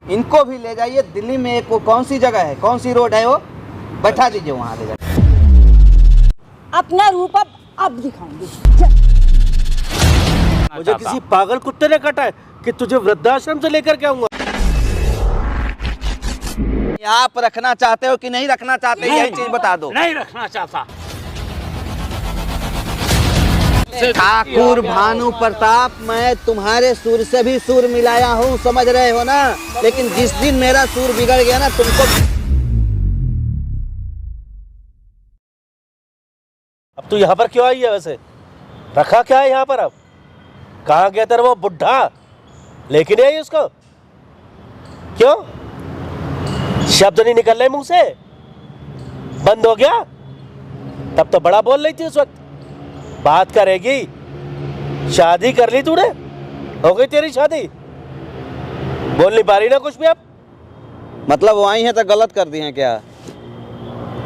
इनको भी ले जाइए दिल्ली में। एक कौन सी जगह है, कौन सी रोड है वो, बैठा दीजिए वहाँ ले जाके। अपना रूप अब दिखाऊंगी। मुझे किसी पागल कुत्ते ने काटा है कि तुझे वृद्धाश्रम से लेकर के आऊंगा। आप रखना चाहते हो कि नहीं रखना चाहते, यही चीज बता दो। नहीं रखना चाहता। ठाकुर भानु प्रताप, मैं तुम्हारे सुर से भी सुर मिलाया हूँ, समझ रहे हो ना। लेकिन जिस दिन मेरा सुर बिगड़ गया ना, तुमको। अब तू यहाँ पर क्यों आई है वैसे? रखा क्या है यहाँ पर? अब कहाँ गया तेरा वो बुढ़ा? लेके नहीं आई उसको? क्यों? शब्द नहीं निकल रहे मुंह से? बंद हो गया? तब तो बड़ा बोल रही थी उस वक्त। बात करेगी? शादी कर ली तूने? हो गई तेरी शादी? बोल नहीं पा रही ना कुछ भी अब? मतलब वो आई है तो गलत कर दी है क्या?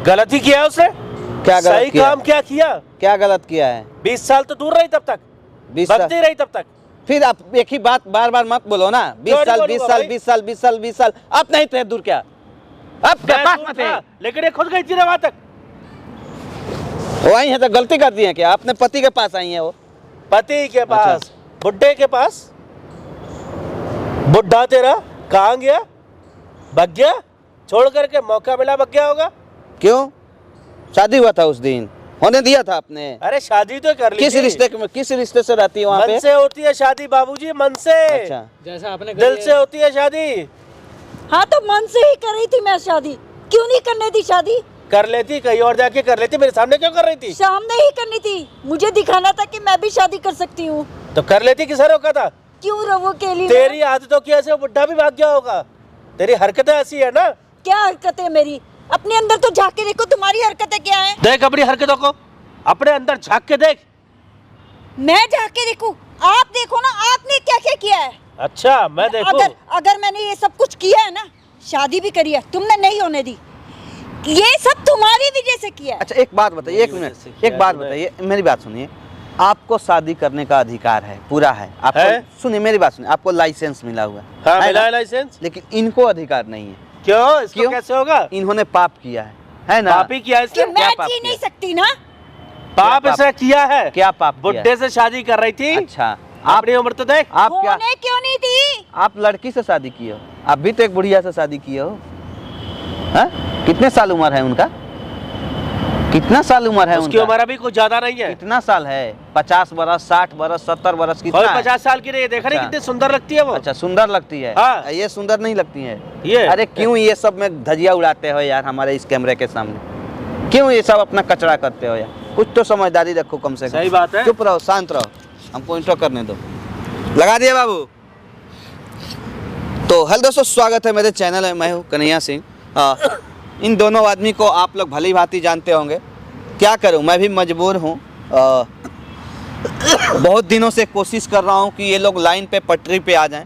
गलती किया है उसने? क्या गलत सही किया? काम क्या किया? क्या गलत किया है? 20 साल तो दूर रही तब तक, 20 साल बदती रही तब तक। फिर आप एक ही बात बार बार मत बोलो ना। 20 क्यों नहीं साल, बोलूंगा 20 साल, भाई? 20 साल, 20 साल, 20 साल, अब नहीं थे दूर क्या? अब क्या मैं पास दूर में थे? था, लेकिन ये खुद गई थी ना वहां तक। वो आई है तो गलती कर दी है क्या? अपने पति के पास आई है वो? पति के पास? अच्छा। बुड्ढे के पास? बुढ़ा तेरा कहाँ गया? भग गया? छोड़ करके मौका मिला भग गया होगा। क्यों? शादी हुआ था उस दिन, होने दिया था आपने? अरे शादी तो कर ली किस थी। किस रिश्ते से रहती है वहाँ मन पे? से होती है शादी बाबूजी, मन से। अच्छा, जैसा आपने दिल से होती है शादी। हाँ तो मन से ही कर रही थी मैं शादी, क्यों नहीं करने दी शादी? कर लेती, कहीं और जाके कर लेती, मेरे सामने क्यों कर रही थी? सामने ही करनी थी, मुझे दिखाना था कि मैं भी शादी कर सकती हूँ। तो कर लेती, किसे रोका था? क्यों रवो के लिए? तेरी आदतों की ऐसे बुढ़ा भी भाग गया होगा। तेरी हरकतें ऐसी है ना। क्या हरकतें मेरी? अपने अंदर तो झांक के देखो, तुम्हारी हरकतें क्या हैं? देख अपनी हरकतों को, अपने अंदर झांक के देख। मैं झांक के देखूं? आप देखो ना, आपने क्या क्या किया है। अच्छा मैं देखूं? अगर मैंने ये सब कुछ किया है ना, शादी भी करी है, तुमने नहीं होने दी, ये सब तुम्हारी वजह से किया है। अच्छा एक बात बताइए, एक मिनट, एक बात बताइए, मेरी बात सुनिए। आपको शादी करने का अधिकार है, पूरा है आपको है? सुनिए मेरी बात सुनिए, आपको लाइसेंस मिला हुआ हाँ, है मिला ना? है लाइसेंस। लेकिन इनको अधिकार नहीं है। क्यों? इसको क्यों? कैसे होगा? इन्होंने पाप किया है ना? पाप ही किया इसने। कि मैं पाप जी किया? नहीं सकती ना? पाप क्या इसने किया है। क्या पाप किया बुढ़े से शादी कर रही थी। अच्छा, अपनी उम्र तो देख। आप क्या, होने क्यों नहीं दी? आप लड़की से शादी किए हो? आप भी तो एक बुढ़िया से शादी किए हो। हाँ? कितने साल उम्र है उनका? कितना साल उम्र है उसकी उनका? उम्र अभी कुछ ज्यादा नहीं है। कितना साल है? 50 बरस, 60 बरस, 70 बरस, कितना कोई है? 50 साल की नहीं। देखा नहीं अच्छा। कितनी सुंदर लगती है वो? अच्छा सुंदर लगती है। हाँ। ये सुंदर नहीं लगती है। ये अरे क्यों ये सब में धजिया उड़ाते हो यार हमारे इस कैमरे के सामने? क्यों ये सब अपना कचरा करते हो यार? कुछ तो समझदारी रखो कम से कम। सही बात है। चुप रहो, शांत रहो, हमको इंट्रो करने दो। लगा दिए बाबू। तो हेलो दोस्तों, स्वागत है मेरे चैनल में। मैं हूँ कन्हैया सिंह। इन दोनों आदमी को आप लोग भली भांति जानते होंगे। क्या करूं, मैं भी मजबूर हूं। बहुत दिनों से कोशिश कर रहा हूं कि ये लोग लाइन पे, पटरी पे आ जाएं,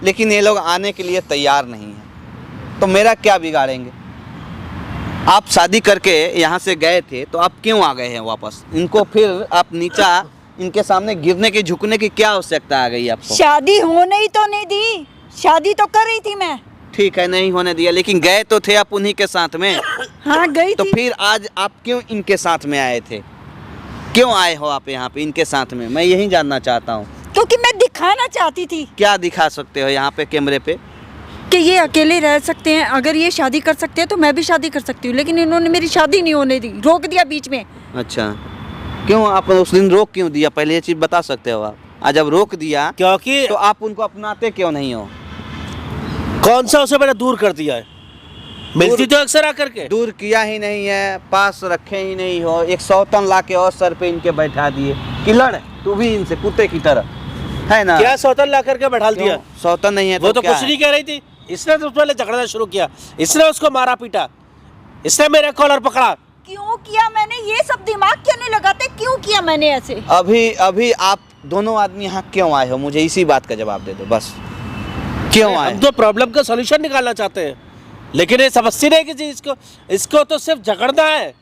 लेकिन ये लोग आने के लिए तैयार नहीं हैं। तो मेरा क्या बिगाड़ेंगे? आप शादी करके यहाँ से गए थे तो आप क्यों आ गए हैं वापस? इनको फिर आप नीचा, इनके सामने गिरने की, झुकने की क्या आवश्यकता आ गई आपको? शादी होने ही तो नहीं दी, शादी तो कर रही थी मैं। ठीक है, नहीं होने दिया, लेकिन गए तो थे आप उन्हीं के साथ में। हाँ गई तो थी। फिर आज आप क्यों इनके साथ में आए थे? क्यों आए हो आप यहाँ पे इनके साथ में? मैं यही जानना चाहता हूँ। क्योंकि मैं दिखाना चाहती थी क्या दिखा सकते हो यहाँ पे कैमरे पे? कि ये अकेले रह सकते हैं, अगर ये शादी कर सकते हैं तो मैं भी शादी कर सकती हूँ। लेकिन इन्होंने मेरी शादी नहीं होने दी, रोक दिया बीच में। अच्छा, क्यों आप उस दिन रोक क्यों दिया? पहले ये चीज बता सकते हो आप। आज जब रोक दिया क्योंकि तो आप उनको अपनाते क्यों नहीं हो? कौन सा उसे मैंने दूर कर दिया है? मिलती तो अक्सर आकर के। दूर किया ही नहीं है, पास रखे ही नहीं हो। एक सौतन ला के और सर पे इनके बैठा दिए कि लड़ तू भी इनसे कुत्ते की तरह, है ना? क्या सौतन ला करके बैठा दिया? क्यों? सौतन नहीं है वो तो क्या कुछ है? नहीं कह रही थी। इसने तो पहले झगड़ना शुरू किया, इसने उसको मारा पीटा, इसने मेरा कॉलर पकड़ा। क्यों किया मैंने? ये सब दिमाग क्यों नहीं लगाते? क्यों किया मैंने ऐसे? अभी आप दोनों आदमी यहाँ क्यों आए हो? मुझे इसी बात का जवाब दे दो बस। क्यों आए? हम तो प्रॉब्लम का सॉल्यूशन निकालना चाहते हैं, लेकिन ये समझती नहीं कि इसको तो सिर्फ झगड़ना है।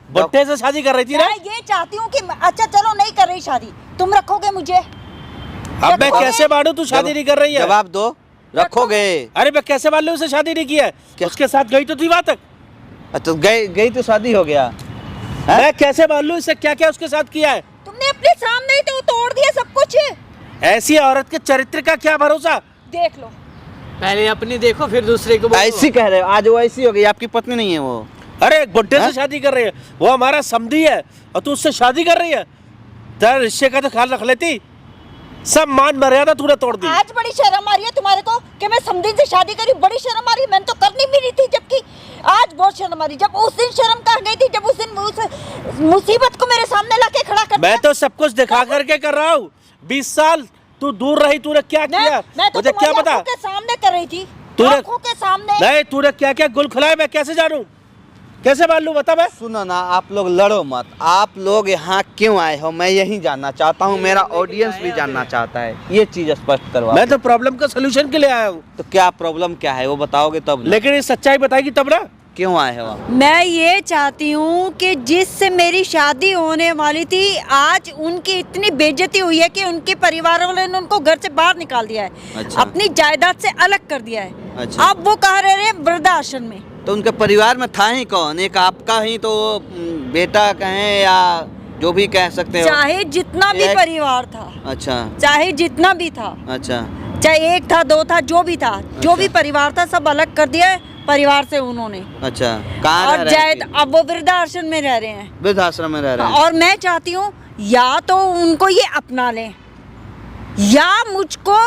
बुट्टे से शादी कर रही थी ना? मैं ये चाहती हूँ कि अच्छा चलो नहीं कर रही शादी, तुम रखोगे मुझे? अब मैं कैसे मानूं तू शादी नहीं कर रही है? जवाब दो। रखोगे। अरे मैं कैसे मान लूं उसे शादी नहीं किया है? क्या? उसके साथ गई तो थी वहां तक। अच्छा गई तो शादी हो गया। मैं कैसे मान लूं इससे क्या क्या उसके साथ किया है? तुमने अपने सामने ही तो तोड़ दिया सब कुछ। ऐसी औरत के चरित्र का क्या भरोसा? देख लो। पहले अपनी देखो फिर दूसरे को बोलो। ऐसी कह रहे हो, आज वो ऐसी हो गई, आपकी पत्नी नहीं है वो। अरे एक बुड्ढे हाँ? से शादी कर रही है, वो हमारा समधी है और तू उससे शादी कर रही है। तेरा रिश्ते का तो ख्याल रख लेती। सब मान मर्यादा तूने तोड़ दी। आज बड़ी शर्म आ रही है तुम्हारे को कि मैं समधी से शादी करी। बड़ी शर्म आ रही है। मैंने तो करनी भी नहीं थी, जबकि आज बहुत शर्म आ रही। जब उस दिन शर्म कहाँ गई थी, जब उस दिन उस मुसीबत को मेरे सामने लाके खड़ा कर मैं दिया। तो सब कुछ दिखा करके कर रहा हूँ। 20 साल तू दूर रही, तूने क्या किया मैं तो मुझे क्या तुम्हारी पता? आंखों के सामने कर रही थी। तूने- आंखों के सामने। नहीं, तूने क्या क्या गुल खिलाया मैं कैसे जानूं? कैसे मान लूं बता? मैं सुनो ना, आप लोग लड़ो मत। आप लोग यहाँ क्यों आए हो, मैं यही जानना चाहता हूँ। मेरा ऑडियंस भी जानना चाहता है। ये चीज स्पष्ट करवा। मैं तो प्रॉब्लम का सोल्यूशन के लिए आया हूँ, तो क्या प्रॉब्लम क्या है वो बताओगे तब ना। लेकिन ये सच्चाई बताएगी तब ना। क्यों आए हो आप? मैं ये चाहती हूँ कि जिससे मेरी शादी होने वाली थी, आज उनकी इतनी बेइज्जती हुई है कि उनके परिवार वालों ने उनको घर से बाहर निकाल दिया है। अच्छा। अपनी जायदाद से अलग कर दिया है। अच्छा। अब वो कह रहे हैं वृद्धाश्रम में। तो उनके परिवार में था ही कौन? एक आपका ही तो बेटा कहें या जो भी कह सकते हो। चाहे जितना भी एक- परिवार था, अच्छा चाहे जितना भी था, अच्छा चाहे एक था दो था, जो भी था, जो भी अच्छा। परिवार था, सब अलग कर दिया है परिवार से उन्होंने। अच्छा। कहाँ रह और रहे हैं जायद अब वो वृद्धाश्रम में रह रहे हैं। वृद्धाश्रम में रह रहे हैं। और मैं चाहती हूँ या तो उनको ये अपना लें या मुझको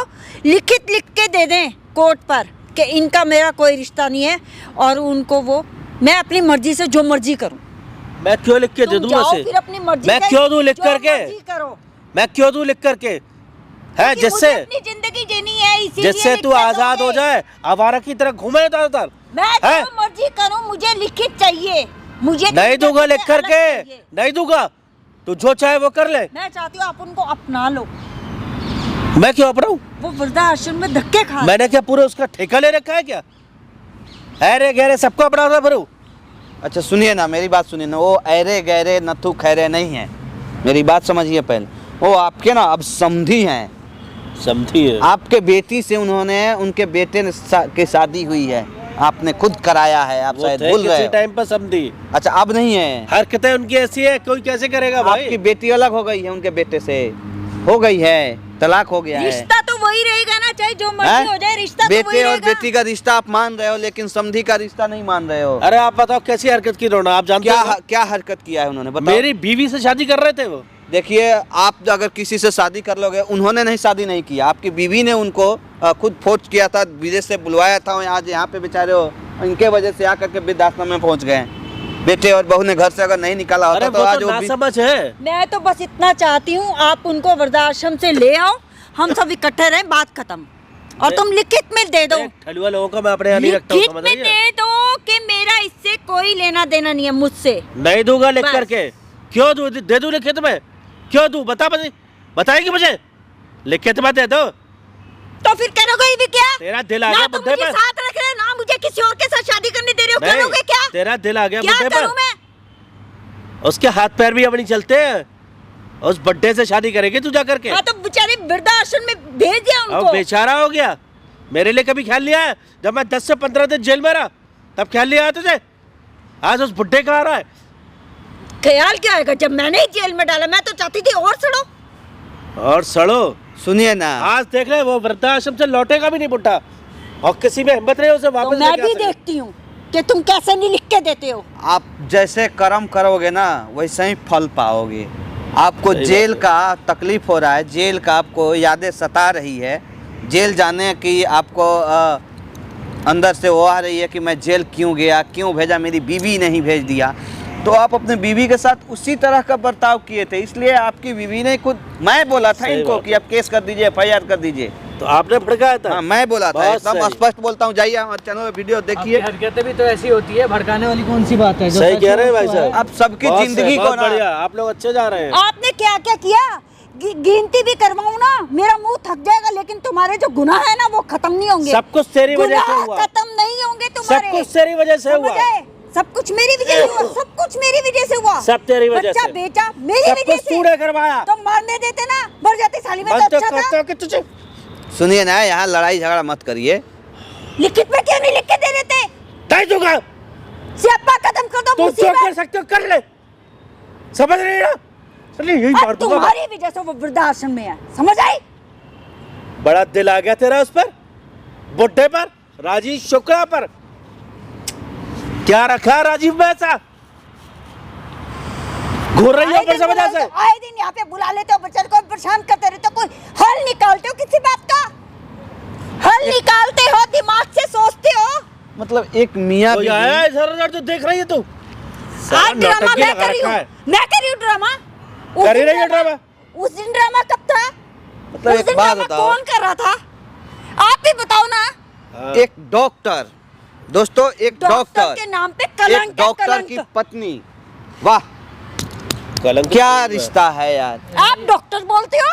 लिखित लिख के दे दें कोर्ट पर कि इनका मेरा कोई रिश्ता नहीं है, और उनको वो मैं अपनी मर्जी से जो मर्जी करूं। मैं क्यों लिख के दे तुम दूं जाओ वैसे? फिर अपनी मर्जी मैं का क्यों दूं लिख जो करके? मर्जी करो। मैं क्यों दूं लिख करके? है क्योंकि जिससे मुझे अपनी जिंदगी जीनी है, इसीलिए जिससे लिख तू के आजाद हो दोगे। जाए, आवारा की तरह घूमे ज्यादातर। मैं हैं? जो मर्जी करूं, मुझे लिखित चाहिए। मुझे नहीं दूंगा लिख जिंदगी से करके, अलग चाहिए। नहीं दूंगा। तू जो चाहे वो कर ले। मैं चाहती हूँ आप उनको अपना लो। मैं क्यों अपनाऊं? वो वृद्धाश्रम में धक्के खा। मैंने क्या पूरा उसका ठेका ले रखा है क्या? अरे गहरे सबको अपनाता फिर। अच्छा सुनिए ना, मेरी बात सुनिए ना। वो अरे गहरे नथु खैरे नहीं है, मेरी बात समझिए पहले। वो आपके ना अब समधी हैं। समझी है? आपके बेटी से उन्होंने उनके बेटे की शादी हुई है, आपने खुद कराया है। आप वो शायद थे भूल गए किसी हो। टाइम पर समझी। अच्छा अब नहीं है। हरकतें उनकी ऐसी है, कोई कैसे करेगा भाई? आपकी बेटी अलग हो गई है उनके बेटे से, हो गई है, तलाक हो गया है। रिश्ता तो वही रहेगा ना, चाहे जो मर्जी हैं? हो जाए, रिश्ता तो बेटे वही और रहेगा। बेटी का रिश्ता आप मान रहे हो, लेकिन समधी का रिश्ता नहीं मान रहे हो। अरे आप बताओ कैसी हरकत की रोना? आप जानते क्या हो? क्या हरकत किया है उन्होंने, बताओ। मेरी बीवी से शादी कर रहे थे वो। देखिए, आप अगर किसी से शादी कर लोगे, उन्होंने नहीं शादी नहीं किया, आपकी बीवी ने उनको खुद फोर्स किया था, विदेश से बुलवाया था। आज यहाँ पे बेचारे हो, इनके वजह से आकर के वृद्धाश्रम में पहुँच गए। बेटे और बहू ने घर से अगर नहीं निकाला अरे होता वो तो आज तो वो नासमझ है। मैं तो बस इतना चाहती हूँ, आप उनको वृद्धाश्रम से ले आओ, हम सब इकट्ठे रहें, बात खत्म। और तुम लिखित में दे दो, एक ठलुआ लोगों का मैं अपने यहाँ नहीं रखता हूँ, लिखित समझ में रही है? दे दो कि मेरा इससे कोई लेना देना नहीं है, मुझसे। नहीं दूंगा लिख बस। करके। क्यों दूं? दे दूं लिखित में? क्यों दूं? बता मुझे, बताएगी मुझे? लिखित में दे दो। तो फिर करोगे ही भी क्या? तेरा दिल आ ना गया तुम बुड्ढे मुझे पर? साथ रख रहे हो, ना मुझे किसी और के साथ शादी करने दे रहे हो। नहीं, करोगे क्या? तेरा दिल आ गया क्या बुड्ढे करूं पर? मैं? उसके हाथ पैर भी अब नहीं चलते हैं। उस बड्ढे से शादी करेगी तू जा करके? हाँ तो बेचारे वृद्धाश्रम में भेज दिया अब उनको। बेचारा हो गया। मेरे लिए कभी ख्याल नहीं आया? जब मैं 10 से 15 दिन जेल में रहा तब ख्याल नहीं आया तुझे? आज उस बुड्ढे का आ रहा है। ख्याल क्या आएगा जब मैंने ही जेल में डाला? मैं तो चाहती थी और सड़ो। और सड़ो। सुनिए ना, आज देख ले वो वृद्धाश्रम से लौटेगा भी नहीं बुड्ढा, और किसी में हिम्मत नहीं उसे तो वापस मैं लेके आ भी सके। देखती हूँ कि तुम कैसे नहीं लिख के देते हो। आप जैसे कर्म करोगे ना वैसे ही फल पाओगे। आपको सही जेल बात का तकलीफ हो रहा है, जेल का आपको यादें सता रही है, जेल जाने की आपको अंदर से वो आ रही है कि मैं जेल क्यों गया, क्यों भेजा, मेरी बीवी नहीं भेज दिया। तो आप अपने बीवी के साथ उसी तरह का बर्ताव किए थे, इसलिए आपकी बीवी ने खुद, मैं बोला था सही इनको बात कि आप केस कर दीजिए, FIR कर दीजिए। तो आपने भड़काया था? हाँ मैं बोला था, बहुत एकदम सही। स्पष्ट बोलता हूँ। जाइए हमारे चैनल पे वीडियो देखिए। आपकी हरकतें भी तो ऐसी होती है, भड़काने वाली कौन सी बात है? जो सही सच कह है रहे हैं वो भाई तो साहब। है। आप सबकी बहुत जिंदगी सही, को बहुत ना, बढ़िया, आप लोग अच्छे जा रहे हैं। आपने क्या क्या किया? गिनती भी करवाऊं ना, मेरा मुंह थक जाएगा, लेकिन तुम्हारे जो गुनाह है ना वो खत्म नहीं होंगे। सब कुछ तेरी वजह से गुनाह हुआ। खत्म नहीं होंगे तुम्हारे। सब कुछ तेरी वजह से हुआ। समझ आए? सब कुछ मेरी वजह से हुआ, सब कुछ मेरी वजह से हुआ। सब तेरी वजह बच्चा से। बेचा मेरी सब वजह कुछ से। तूने करवाया। तो मरने देते ना, मर जाती साली में मन तो तो अच्छा करता था। हूं कि तुझे सुनिए ना, यहाँ लड़ाई झगड़ा मत करिए। लिखित में क्यों नहीं लिख के दे देते? तय तो का सियापा खत्म कर दो, तुम जो मुसीबत। कर सकते हो कर ले, समझ रही है ना? चलिए यही अब मार दूंगा मैं। तुम्हारी वजह से वो वृद्धाश्रम में है, समझ आई? बड़ा दिल आ गया तेरा उस पर, बुड्ढे पर, राजीव शुक्ला पर। क्या रखा है राजीव में ऐसा? घूर रही हो पर वजह से। आए दिन यहाँ पे बुला लेते हो, बच्चे को परेशान करते रहते हो, कोई हल निकालते हो किसी बात का? हल निकालते हो, दिमाग से सोचते हो? मतलब एक मियाँ कोई आया है इधर उधर तो देख रही है तू? आज ड्रामा नौटंकी मैं लगा कर रही रखा हूँ, है। मैं कर रही हूँ ड्रामा। उस कर ही दिन रही है ड्रामा। उस दिन ड्रामा कब था? मतलब उस एक दिन बात ड्रामा बताओ। कौन कर रहा था? आप ही बताओ ना। हाँ। एक डॉक्टर, दोस्तों एक डॉक्टर के नाम पे कलंक एक है, डॉक्टर कलंक। की पत्नी, वाह कलंक क्या रिश्ता है यार। आप डॉक्टर बोलते हो?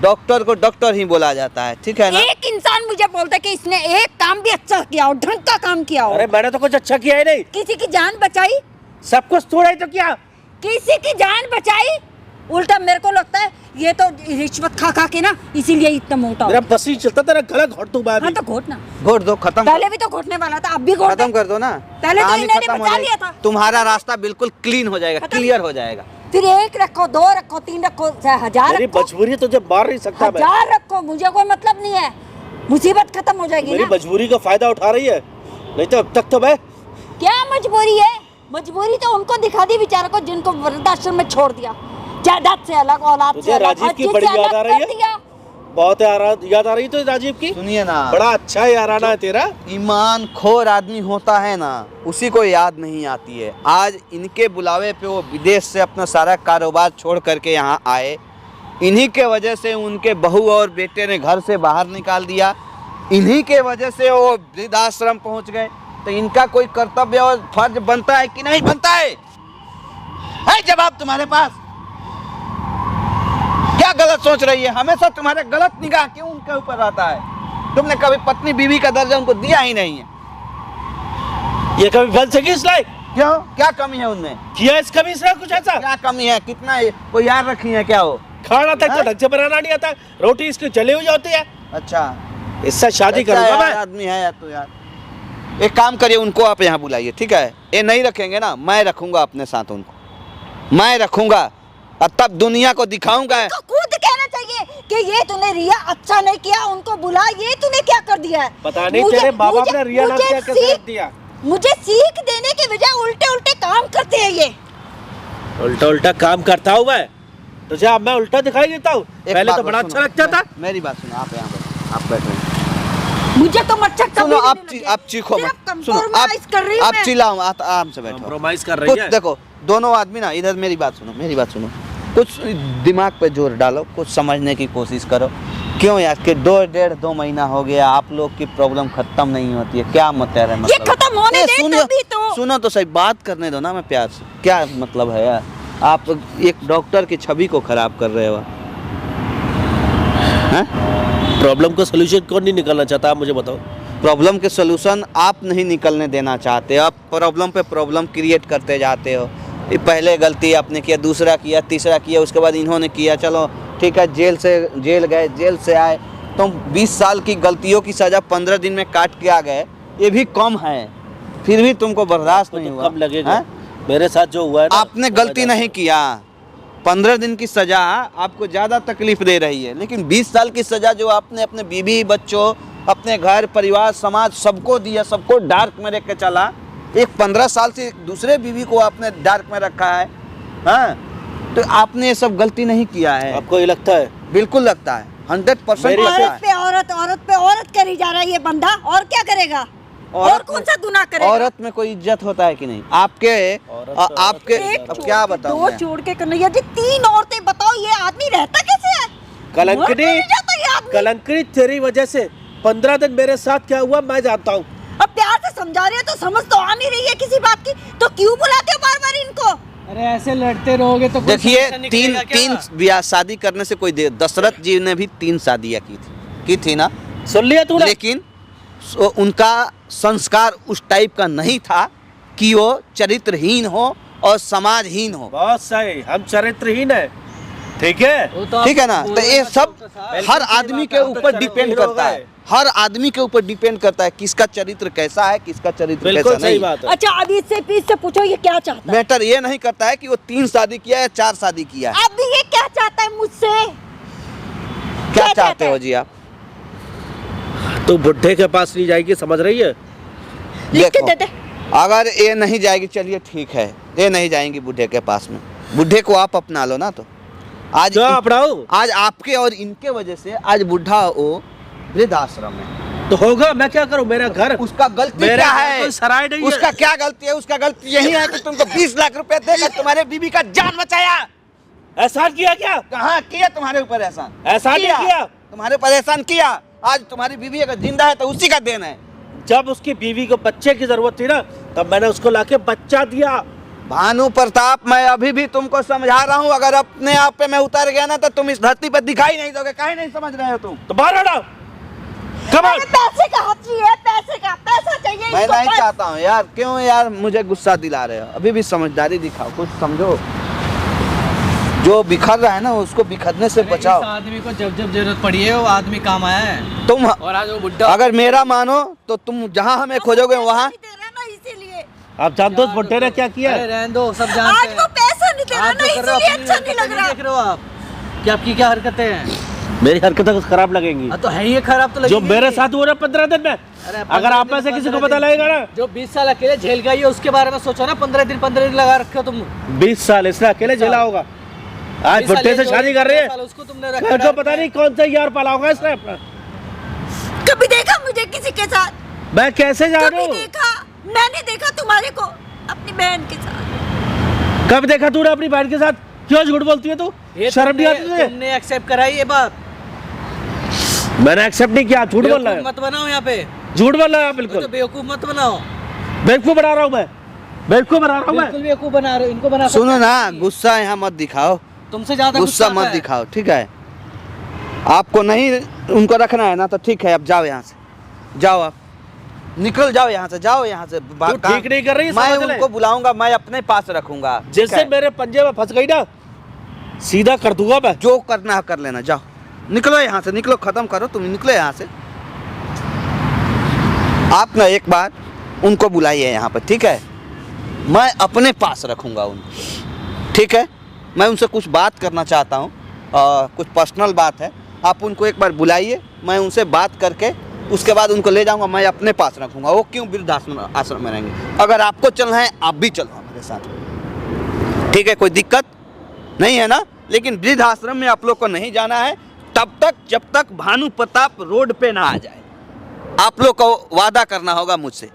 डॉक्टर को डॉक्टर ही बोला जाता है, ठीक है ना? एक इंसान मुझे बोलता है कि इसने एक काम भी अच्छा किया हो, ढंग का काम किया हो, अरे मैंने तो कुछ अच्छा किया ही नहीं, किसी की जान बचाई, सब कुछ थोड़ा ही तो किया। किसी की जान बचाई। उल्टा मेरे को लगता है ये तो रिश्वत खा खा के ना इसीलिए इतना मोटा हो। मेरा बस ही चलता, तेरा गला घोट दूं मैं हाँ अभी। तो घोटना, घोट दो, खत्म पहले भी तो घोटने वाला था, अब भी घोट खत्म दे। कर दो ना। पहले तो कहानी इन्होंने खत्म हो बचा जाएगी। लिया था। तुम्हारा रास्ता बिल्कुल क्लीन हो जाएगा, खत्म। क्लियर हो जाएगा। फिर एक रखो, दो रखो, तीन रखो, चाहे हजार मेरी रखो, मजबूरी है, तुझे मार नहीं सकता मैं। हजार रखो, मुझे कोई मतलब नहीं है, मुसीबत खत्म हो जाएगी मेरी ना। मजबूरी का फायदा उठा रही है, नहीं तो अब तक तो मैं। क्या मजबूरी है? मजबूरी तो उनको दिखा दी बेचारे को जिनको वृद्धाश्रम में छोड़ दिया, जायदाद से अलग, औलाद से तुझे अलग, राजीव हर की चीज बड़ी से याद अलग आ रही कर है? दिया। बहुत याद आ रही तो राजीव की। सुनिए ना, बड़ा अच्छा याराना है तेरा। ईमान खोर आदमी होता है ना, उसी को याद नहीं आती है। आज इनके बुलावे पे वो विदेश से अपना सारा कारोबार छोड़ करके यहाँ आए, इन्हीं के वजह से उनके बहू और बेटे ने घर से बाहर निकाल दिया, इन्हीं के वजह से वो वृद्धाश्रम पहुँच गए। तो इनका कोई कर्तव्य और फर्ज बनता है कि नहीं बनता है जवाब तुम्हारे पास? क्या गलत सोच रही है? हमेशा तुम्हारे गलत निगाह क्यों उनके ऊपर रहता है? तुमने कभी पत्नी बीवी का दर्जा उनको दिया ही नहीं है। ये कभी बन सकी इस लायक? क्यों? क्या कमी है उनमें? किया इस कभी इसने कुछ ऐसा? क्या कमी है? कितना है? कोई याद रखी है क्या हो? खाना तक हाँ? तो ढंग से बनाना नहीं आता, रोटी इसकी जली हुई होती है। अच्छा, इससे शादी अच्छा करूंगा यार, मैं। आदमी है यार तू यार। एक काम करिए, उनको आप यहाँ बुलाइए, ठीक है? ये नहीं रखेंगे ना, मैं रखूंगा अपने साथ उनको, मैं रखूंगा और तब दुनिया को दिखाऊंगा। उनको खुद कहना चाहिए कि ये तूने रिया अच्छा नहीं किया, उनको बुला, ये तूने क्या कर दिया है? पता नहीं तेरे माँ बाप ने रिया नाम क्या कैसे रख दिया। मुझे सीख देने के बजाय उल्टे उल्टे काम करते हैं ये। उल्टा उल्टा काम करता हूँ मैं, तुझे अब मैं उल्टा दिखाई देता हूँ? एक पहले बात तो बड़ा सुनो, अच्छा लगता था। मेरी बात सुनो, आप यहाँ बैठो, आप बैठो। मुझे तो मच्छर कभी सुनो, भी आप नहीं लगे। आप चीखो मत, सिर्फ सुनो compromise कर रही हूँ आप मैं। चिल्लाओ मत, आराम से बैठो। कॉम्प्रोमाइज कर कुछ रही है। देखो, दोनों आदमी ना इधर मेरी बात सुनो, मेरी बात सुनो, कुछ दिमाग पे जोर डालो, कुछ समझने की कोशिश करो। क्यों यार कि 2 महीना हो गया, आप लोग की प्रॉब्लम खत्म नहीं होती है, क्या मतलब है? ये खत्म होने ये दे सुनो, तभी तो। सुनो तो सही, बात करने दो ना मैं प्यार से। क्या मतलब है यार? आप एक डॉक्टर की छवि को खराब कर रहे हो। हैं? प्रॉब्लम का सोल्यूशन कौन नहीं निकालना चाहता, आप मुझे बताओ। प्रॉब्लम के सोल्यूशन आप नहीं निकलने देना चाहते, आप प्रॉब्लम पे प्रॉब्लम क्रिएट करते जाते हो। ये पहले गलती आपने किया, दूसरा किया, तीसरा किया, उसके बाद इन्होंने किया, चलो ठीक है, जेल गए, जेल से आए, तुम 20 साल की गलतियों की सज़ा 15 दिन में काट के आ गए, ये भी कम है, फिर भी तुमको बर्दाश्त नहीं हुआ। कम लगेगा। हैं? मेरे साथ जो हुआ है ना, आपने गलती नहीं किया, 15 दिन की सज़ा आपको ज़्यादा तकलीफ दे रही है, लेकिन 20 साल की सज़ा जो आपने अपने बीवी बच्चों, अपने घर परिवार समाज सबको दिया, सबको डार्क में रख के चला, एक 15 साल से दूसरे बीवी को आपने डार्क में रखा है। हाँ, तो आपने ये सब गलती नहीं किया है। आपको ये लगता है? बिल्कुल लगता है, 100% मेरी लगता औरत है। पे औरत, औरत पे औरत करी जा रहा है ये बंदा, और क्या करेगा? और कौन सा गुनाह करेगा? औरत में कोई इज्जत होता है कि नहीं? आपके औरत तो आपके एक अब छोड़ क्या के, बताऊं दो मैं? छोड़ के करना, यदि 3 औरतें, बताओ ये आदमी रहता कैसे है? मर कलंकड़ी, नहीं जाता ये आदमी? कलंकड़ी तेरी वजह से 15 दिन मेरे साथ क्या हुआ मैं जानता हूँ। अब प्यार से समझा रही है तो समझ तो आ नहीं रही है किसी बात की, तो क्यों बुलाते हो बार बार इनको? अरे ऐसे लड़ते रहोगे तो कोई देखिए, समस्या निकलेगा क्या? तीन ब्याह शादी करने से कोई दशरथ जी ने भी 3 शादियां की थी ना, सुन लिया तूने? लेकिन उनका संस्कार उस टाइप का नहीं था कि वो चरित्रहीन हो और समाजहीन हो। बहुत सही, हम चरित्रहीन है, ठीक है, वो तो ठीक है ना। आप तो ये सब बोलना हर चाहते आदमी के बात है, ऊपर तो डिपेंड चलो करता है, ठीक हर आदमी के ऊपर डिपेंड करता है किसका चरित्र कैसा है, किसका चरित्र बिल्कुल कैसा सही नहीं। बात है। अच्छा अभी इससे पूछो ये क्या चाहता है? मैटर ये नहीं करता है कि वो 3 शादी किया है या 4 शादी किया है। अभी ये क्या चाहता है मुझसे? क्या क्या चाहते है? हो जी आप? तू बुढ़े के पास नहीं जाएगी, समझ रही है? लिख के देखो, दे दे। अगर ये नहीं जाएगी चलिए ठीक है, ये नहीं जाएंगी बुढ़े के पास में, बुढ़े को आप अपना लो ना। तो आज क्यों अपनाऊं? आज आपके और इनके वजह से आज बुढ़ा वो वृद्धाश्रम में। तो होगा, मैं क्या करूं? मेरा घर, उसका गलती मेरा क्या घर है? कोई सराय नहीं है। उसका क्या गलती है? उसका गलती यही है कि तुमको 20 लाख रुपए देकर तुम्हारे बीबी का जान बचाया। एहसान किया क्या? कहाँ किया तुम्हारे ऊपर एहसान? एहसान नहीं किया। तुम्हारे ऊपर एहसान किया। आज तुम्हारी बीवी अगर जिंदा है तो उसी का देन है। जब उसकी बीवी को बच्चे की जरूरत थी ना, तब मैंने उसको लाके बच्चा दिया। भानु प्रताप, मैं अभी भी तुमको समझा रहा हूँ, अगर अपने आप पे मैं उतर गया ना तो तुम इस धरती पर दिखाई नहीं दोगे। काहे नहीं समझ रहे हो तुम? तो बाहर हटाओ। Come on. अरे पैसे का हाथ चाहिए, पैसा चाहिए मैं इसको नहीं बस। चाहता हूँ यार, क्यों यार मुझे गुस्सा दिला रहे हो? अभी भी समझदारी दिखाओ, कुछ समझो। जो बिखर रहा है ना उसको बिखरने से बचाओ। इस आदमी को जब जब जरूरत पड़ी है वो आदमी काम आया है, तुम और आज वो बुढ़ा अगर मेरा मानो तो तुम जहाँ हमें खोजोगे वहाँ। नहीं दे रहा ना इसीलिए। आप जानते हो उस बुढ़े ने क्या किया? अरे रहने दो, सब जानते आज हैं। वो पैसा नहीं दे रहा आप ना जो कर रहे हो इसीलिए अपनी अच्छा नहीं हरकतें लग रहा। देख रहे हो आप कि आपकी क्या हरकतें हैं। मेरी हरकतें कुछ खराब लगेंगी। हाँ तो है ही खराब तो लगेगी। जो मेरे साथ हुआ ना 15 दिन में, अरे अगर आप में से किसी को पता लगेगा ना। जो 20 साल अकेले झेल गई है उसके बारे में सोचो ना। 15 दिन लगा रखे हो तुम। 20 साल इसने अकेले झेला होगा। आज 20 साल बुढ़े से ये शादी जो कर रही है, 15 साल उसको तुमने रखा मेरे को पता नहीं कौन सा यार पाला होगा इसने अपना। कभी देखा मुझे किसी के साथ? मैं कैसे कभी जानूं? देखा? मैंने देखा तुम्हारे को अपनी बहन के साथ। कब देखा तूने अपनी बहन के साथ? क्यों झूठ बोलती है तू? ये शर्म नहीं आती तुझे? तुमने एक्सेप्ट कराई ये बात। मैंने एक्सेप्ट नहीं किया। झूठ बोल रहा बेवकूफ है, मत बनाओ यहाँ पे। झूठ बोल रहा है तो बिल्कुल। बेवकूफ मत बनाओ। बेवकूफ बना रहा हूँ मैं, बेवकूफ बना रहा हूँ मैं। बिल्कुल बेवकूफ बना रहे हो, इनको बना सुनो सकते ना, हैं। गुस्सा यहाँ मत दिखाओ, तुमसे ज्यादा गुस्सा आता मत है। दिखाओ, ठीक है? आपको नहीं उनको रखना है ना तो ठीक है, अब जाओ यहाँ से, जाओ आप निकल जाओ यहाँ से, जाओ यहाँ से। तू ठीक नहीं कर रही है, मैं समझ ले। उनको बुलाऊंगा, मैं अपने पास रखूंगा। ठीक जैसे है? मेरे पंजे में फंस गई ना, सीधा कर दूंगा मैं। जो करना है कर लेना, जाओ निकलो यहाँ से, निकलो, खत्म करो, तुम निकलो यहाँ से। आप ना एक बार उनको बुलाइए यहाँ पर, ठीक है? मैं अपने पास रखूंगा उनको, ठीक है? मैं उनसे कुछ बात करना चाहता हूँ, कुछ पर्सनल बात है। आप उनको एक बार बुलाइए, मैं उनसे बात करके उसके बाद उनको ले जाऊंगा, मैं अपने पास रखूंगा। वो क्यों वृद्धाश्रम में रहेंगे? अगर आपको चलना है आप भी चलो हमारे साथ, ठीक है? कोई दिक्कत नहीं है ना? लेकिन वृद्धाश्रम में आप लोग को नहीं जाना है तब तक जब तक भानु प्रताप रोड पे ना आ जाए। आप लोग को वादा करना होगा मुझसे,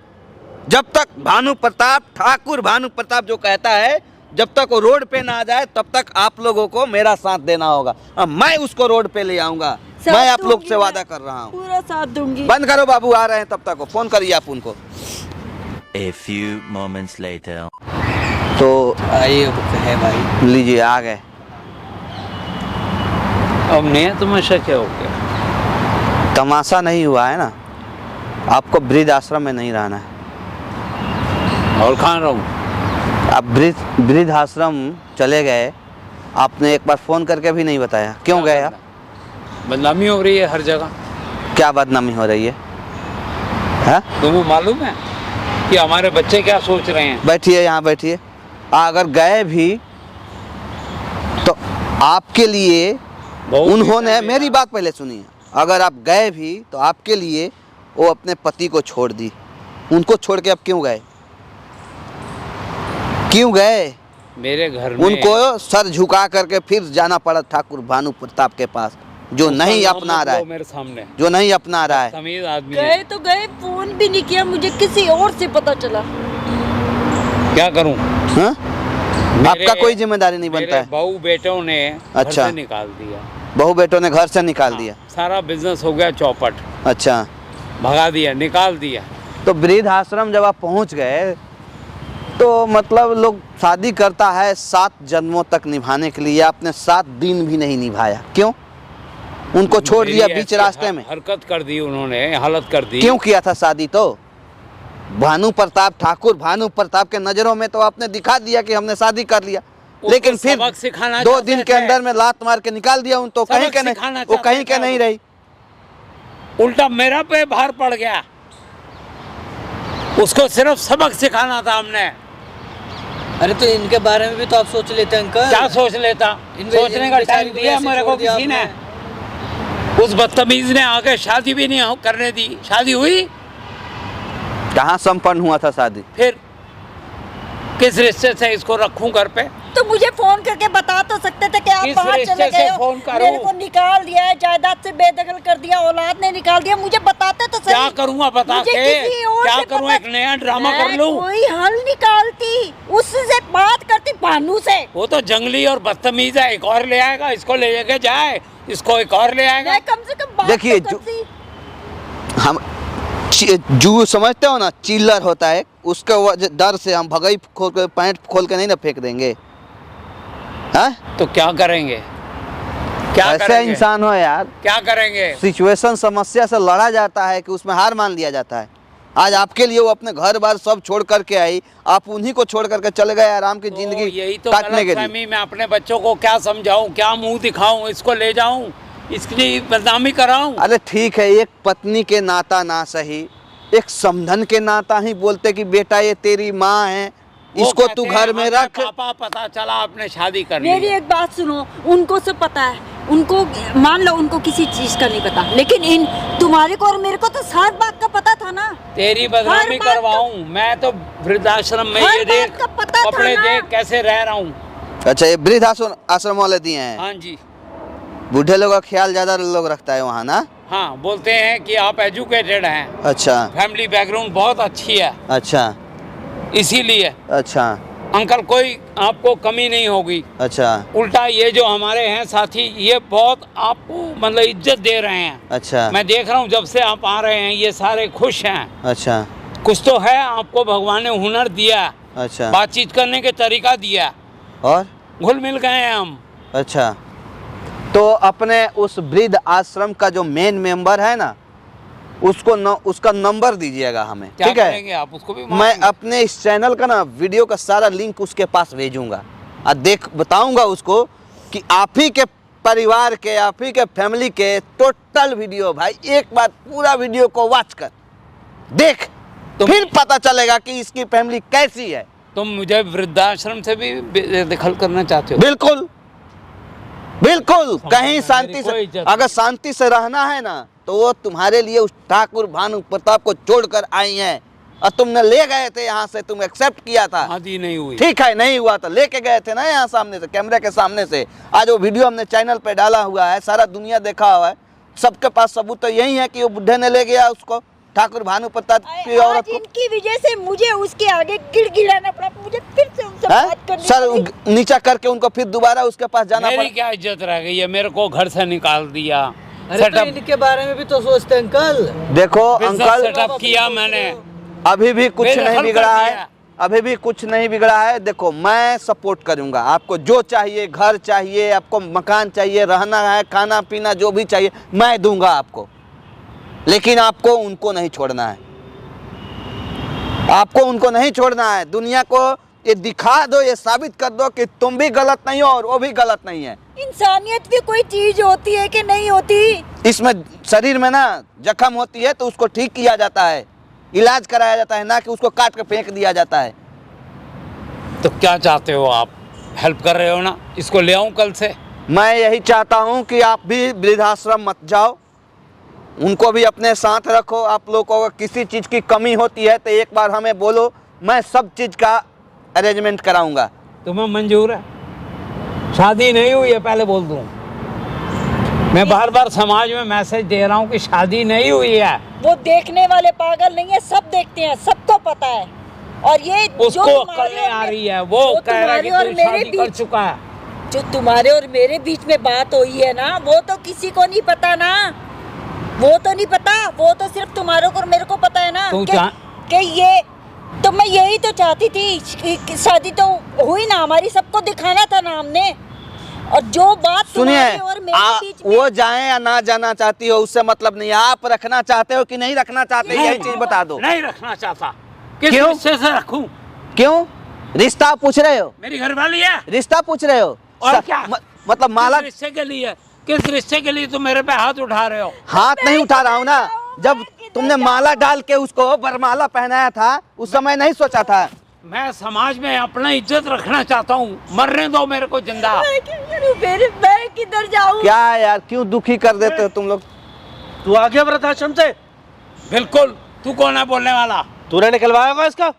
जब तक भानु प्रताप, ठाकुर भानु प्रताप जो कहता है, जब तक वो रोड पे ना आ जाए तब तक आप लोगों को मेरा साथ देना होगा। मैं उसको रोड पे ले आऊंगा, मैं आप लोग से वादा कर रहा हूँ। पूरा साथ दूंगी। बंद करो बाबू, आ रहे हैं तब तक। फोन करिए आप उनको। A few moments later. तो आइए है भाई। लीजिए, आ गए। अब नया तमाशा क्या हो गया? तमाशा नहीं हुआ है ना, आपको वृद्धाश्रम में नहीं रहना है। और कहाँ रहूँ? आप वृद्धाश्रम चले गए, आपने एक बार फोन करके भी नहीं बताया, क्यों गए आप? बदनामी हो रही है हर जगह। क्या बदनामी हो रही है? हाँ? तुमको मालूम है कि हमारे बच्चे क्या सोच रहे हैं? बैठिए, यहाँ बैठिए। अगर गए भी तो आपके लिए बहुत उन्होंने, मेरी बात पहले सुनिए, अगर आप गए भी तो आपके लिए वो अपने पति को छोड़ दी। उनको छोड़ के आप क्यों गए? क्यों गए? मेरे घर में उनको सर झुका करके फिर जाना पड़ा ठाकुर भानु प्रताप के पास, जो उसका नहीं नाम अपना मत रहा लो है, मेरे सामने। जो नहीं अपना रहा है। तमीज आदमी गए है। तो गए, फोन भी नहीं किया, मुझे किसी और से पता चला। क्या करूं? हाँ? आपका कोई जिम्मेदारी नहीं बनता मेरे है। बहू बेटों ने घर अच्छा। से निकाल दिया। बहू बेटों ने घर से निकाल दिया? सारा बिजनेस हो गया चौपट। अच्छा, भगा दिया, निकाल दिया। तो वृद्धाश्रम जब आप पहुंच गए तो मतलब लोग शादी करता है 7 जन्मों तक निभाने के लिए, आपने 7 दिन भी नहीं निभाया, क्यों? उनको छोड़ मेरी दिया बीच ऐसी रास्ते में, हरकत कर दी उन्होंने, हालत कर दी। क्यों किया था शादी? तो भानु प्रताप, ठाकुर भानु प्रताप के नज़रों में तो आपने दिखा दिया कि हमने शादी कर लिया। लेकिन फिर सबक सिखाना 2 दिन के चाहते थे। अंदर में लात मार के निकाल दिया उन, तो सबक कहीं के सिखाना नहीं, वो चाहते कहीं के थे नहीं वो। रही। उल्टा मेरा पे भार पड़ गया, उसको सिर्फ सबक सिखाना था हमने। अरे तो इनके बारे में भी तो आप सोच लेते अंकल। क्या सोच लेता, सोचने का टाइम दिया मेरे को किसी ने। उस बदतमीज ने आके शादी भी नहीं करने दी। शादी हुई, कहाँ संपन्न हुआ था शादी? फिर किस रिश्ते से इसको रखूं घर पे? तो मुझे फोन करके बता तो सकते थे कि आप किस बाहर रिश्ते चले से गए हो, फोन करूं? मेरे को निकाल दिया है, जायदाद से बेदखल कर दिया, औलाद ने निकाल दिया, मुझे बताते तो सही। क्या करूंगा बता मुझे के? किसी और क्या से करूं, पता- एक नया ड्रामा कर मैं लूं? कोई हल निकालती, उससे बात करती, भानु से। वो तो जंगली और बदतमीज है, एक और ले आएगा, इसको ले जाके जाए, इसको एक और ले आएगा। मैं कम से कम बात देखिए, तो करती। हम जू समझते हो ना, चिल्लर होता है, उसके डर से हम भगई खोल के, पैंट खोल के नहीं ना फेंक देंगे। हाँ, तो क्या करेंगे? क्या ऐसे करेंगे? इंसान हो यार। क्या करेंगे? सिचुएशन, समस्या से लड़ा जाता है कि उसमें हार मान लिया जाता है। आज आपके लिए वो अपने घर बार सब छोड़ करके आई, आप उन्हीं को छोड़ करके चले गए आराम की जिंदगी यही तो काटने के लिए। गलतफहमी। मैं अपने बच्चों को क्या समझाऊं, क्या मुंह दिखाऊं, इसको ले जाऊं, इसकी बदनामी कराऊं? अरे ठीक है, एक पत्नी के नाता ना सही, एक समधन के नाता ही बोलते कि बेटा ये तेरी माँ है, वो इसको तू कहते हैं, घर में हमें रख। पापा पता चला आपने शादी कर ली। मेरी एक बात सुनो, उनको सब पता है, उनको मान लो उनको किसी चीज का नहीं पता, लेकिन इन तुम्हारे को और मेरे को तो हर बात का पता था ना। तेरी हर बदनामी बात का- करवाऊं मैं तो? वृद्धाश्रम में हर ये बात देख, का पता था कपड़े ना। देख कैसे रह रहा हूँ। अच्छा, ये वृद्ध आश्रम वाले दिए हैं? हाँ जी, बूढ़े लोग का ख्याल ज्यादा लोग रखता है वहाँ ना? हाँ, बोलते हैं कि आप एजुकेटेड हैं, अच्छा फैमिली बैकग्राउंड बहुत अच्छी है, अच्छा इसीलिए अच्छा अंकल कोई आपको कमी नहीं होगी। अच्छा उल्टा ये जो हमारे हैं साथी, ये बहुत आपको मतलब इज्जत दे रहे हैं। अच्छा मैं देख रहा हूँ जब से आप आ रहे हैं, ये सारे खुश हैं। अच्छा कुछ तो है, आपको भगवान ने हुनर दिया, अच्छा बातचीत करने के तरीका दिया, और घुल मिल गए हैं हम। अच्छा, तो अपने उस वृद्ध आश्रम का जो मेन मेंबर है ना, उसको उसका नंबर दीजिएगा हमें, क्या ठीक है? करेंगे आप उसको भी मैं मारेंगे? अपने इस चैनल का ना वीडियो का सारा लिंक उसके पास भेजूंगा और बताऊंगा उसको कि आप ही के परिवार के, आप ही के फैमिली के टोटल वीडियो, भाई एक बार पूरा वीडियो को वॉच कर देख, तो फिर पता चलेगा कि इसकी फैमिली कैसी है। तुम मुझे वृद्धाश्रम से भी दखल करना चाहते हो? बिल्कुल बिल्कुल, कहीं मेरी शांति कोई से, इज्जत अगर शांति से रहना है ना, तो वो तुम्हारे लिए उस ठाकुर भानु प्रताप को छोड़कर आई हैं, और तुमने ले गए थे यहाँ से, तुम एक्सेप्ट किया था, शादी नहीं हुई। ठीक है, नहीं हुआ तो लेके गए थे ना यहाँ सामने से, कैमरे के सामने से। आज वो वीडियो हमने चैनल पे डाला हुआ है, सारा दुनिया देखा हुआ है, सबके पास सबूत तो यही है कि वो बुढ़े ने ले गया उसको, ठाकुर भानु प्रताप की औरत आज को। इनकी वजह से मुझे उसके आगे गिड़गिड़ाना पड़ा, मुझे फिर से उनसे हैं? बात करनी सर पड़ी। नीचा करके उनको फिर दोबारा उसके पास जाना मेरी पड़ा। क्या इज्जत रह गई है? मेरे को घर से निकाल दिया, अरे तो सेटअप इनके बारे में भी तो सोचते हैं अंकल। देखो अंकल, सेटअप किया मैंने, अभी भी कुछ बेदखल नहीं कर बिगड़ा है, दिया। अभी भी कुछ नहीं बिगड़ा है। देखो मैं सपोर्ट करूंगा, आपको जो चाहिए, घर चाहिए, आपको मकान चाहिए, रहना है, खाना पीना जो भी चाहिए मैं दूंगा आपको, लेकिन आपको उनको नहीं छोड़ना है, आपको उनको नहीं छोड़ना है। दुनिया को ये दिखा दो, ये साबित कर दो कि तुम भी गलत नहीं हो और वो भी गलत नहीं है। इंसानियत भी कोई चीज होती है कि नहीं होती? इसमें शरीर में ना जख्म होती है तो उसको ठीक किया जाता है, इलाज कराया जाता है, ना कि उसको काट के फेंक दिया जाता है। तो क्या चाहते हो आप? हेल्प कर रहे हो ना, इसको ले आऊं कल से? मैं यही चाहता हूं कि आप भी वृद्धाश्रम मत जाओ, उनको भी अपने साथ रखो। आप लोगों को अगर किसी चीज़ की कमी होती है तो एक बार हमें बोलो, मैं सब चीज़ का अरेंजमेंट कराऊंगा। तुम्हें मंजूर है? शादी नहीं हुई है, पहले बोल दूं। मैं बार बार समाज में मैसेज दे रहा हूँ कि शादी नहीं हुई है। वो देखने वाले पागल नहीं है, सब देखते हैं, सबको पता है। और ये उसको अक्ल नहीं आ रही है, वो कह रहा है कि तुम्हारे और तू मेरे शादी कर बीच, चुका है। जो तुम्हारे और मेरे बीच में बात हुई है ना, वो तो किसी को नहीं पता ना, वो तो नहीं पता, वो तो सिर्फ तुम्हारे को और मेरे को पता है ना। तू कि ये तो मैं यही तो चाहती थी कि शादी तो हुई ना हमारी, सबको दिखाना था ना हमने। और जो बात सुनिए, तुम्हारे और मेरे बीच में, वो जाए या ना जाना चाहती हो उससे मतलब नहीं है, आप रखना चाहते हो कि नहीं रखना चाहते, यही चीज बता दो। नहीं रखना चाहता। किस क्यों? हिस्से से रखूं? क्यों? रिश्ता आप पूछ रहे हो? मेरी घरवाली है। रिश्ता पूछ रहे हो? और क्या? मतलब माला, किस रिश्ते के लिए? किस रिश्ते के लिए तुम मेरे पे हाथ उठा रहे हो? हाथ नहीं उठा रहा हूँ ना। जब तुमने माला डाल के उसको बरमाला पहनाया था उस समय नहीं सोचा था? मैं समाज में अपना इज्जत रखना चाहता हूँ, मरने दो मेरे को जिंदा। मैं किधर जाऊँ? क्या यार, क्यों दुखी कर देते हो तुम लोग? तू आ गया वृद्धाश्रम से? बिल्कुल। तू कौन है बोलने वाला? तूने निकलवाया होगा इसका?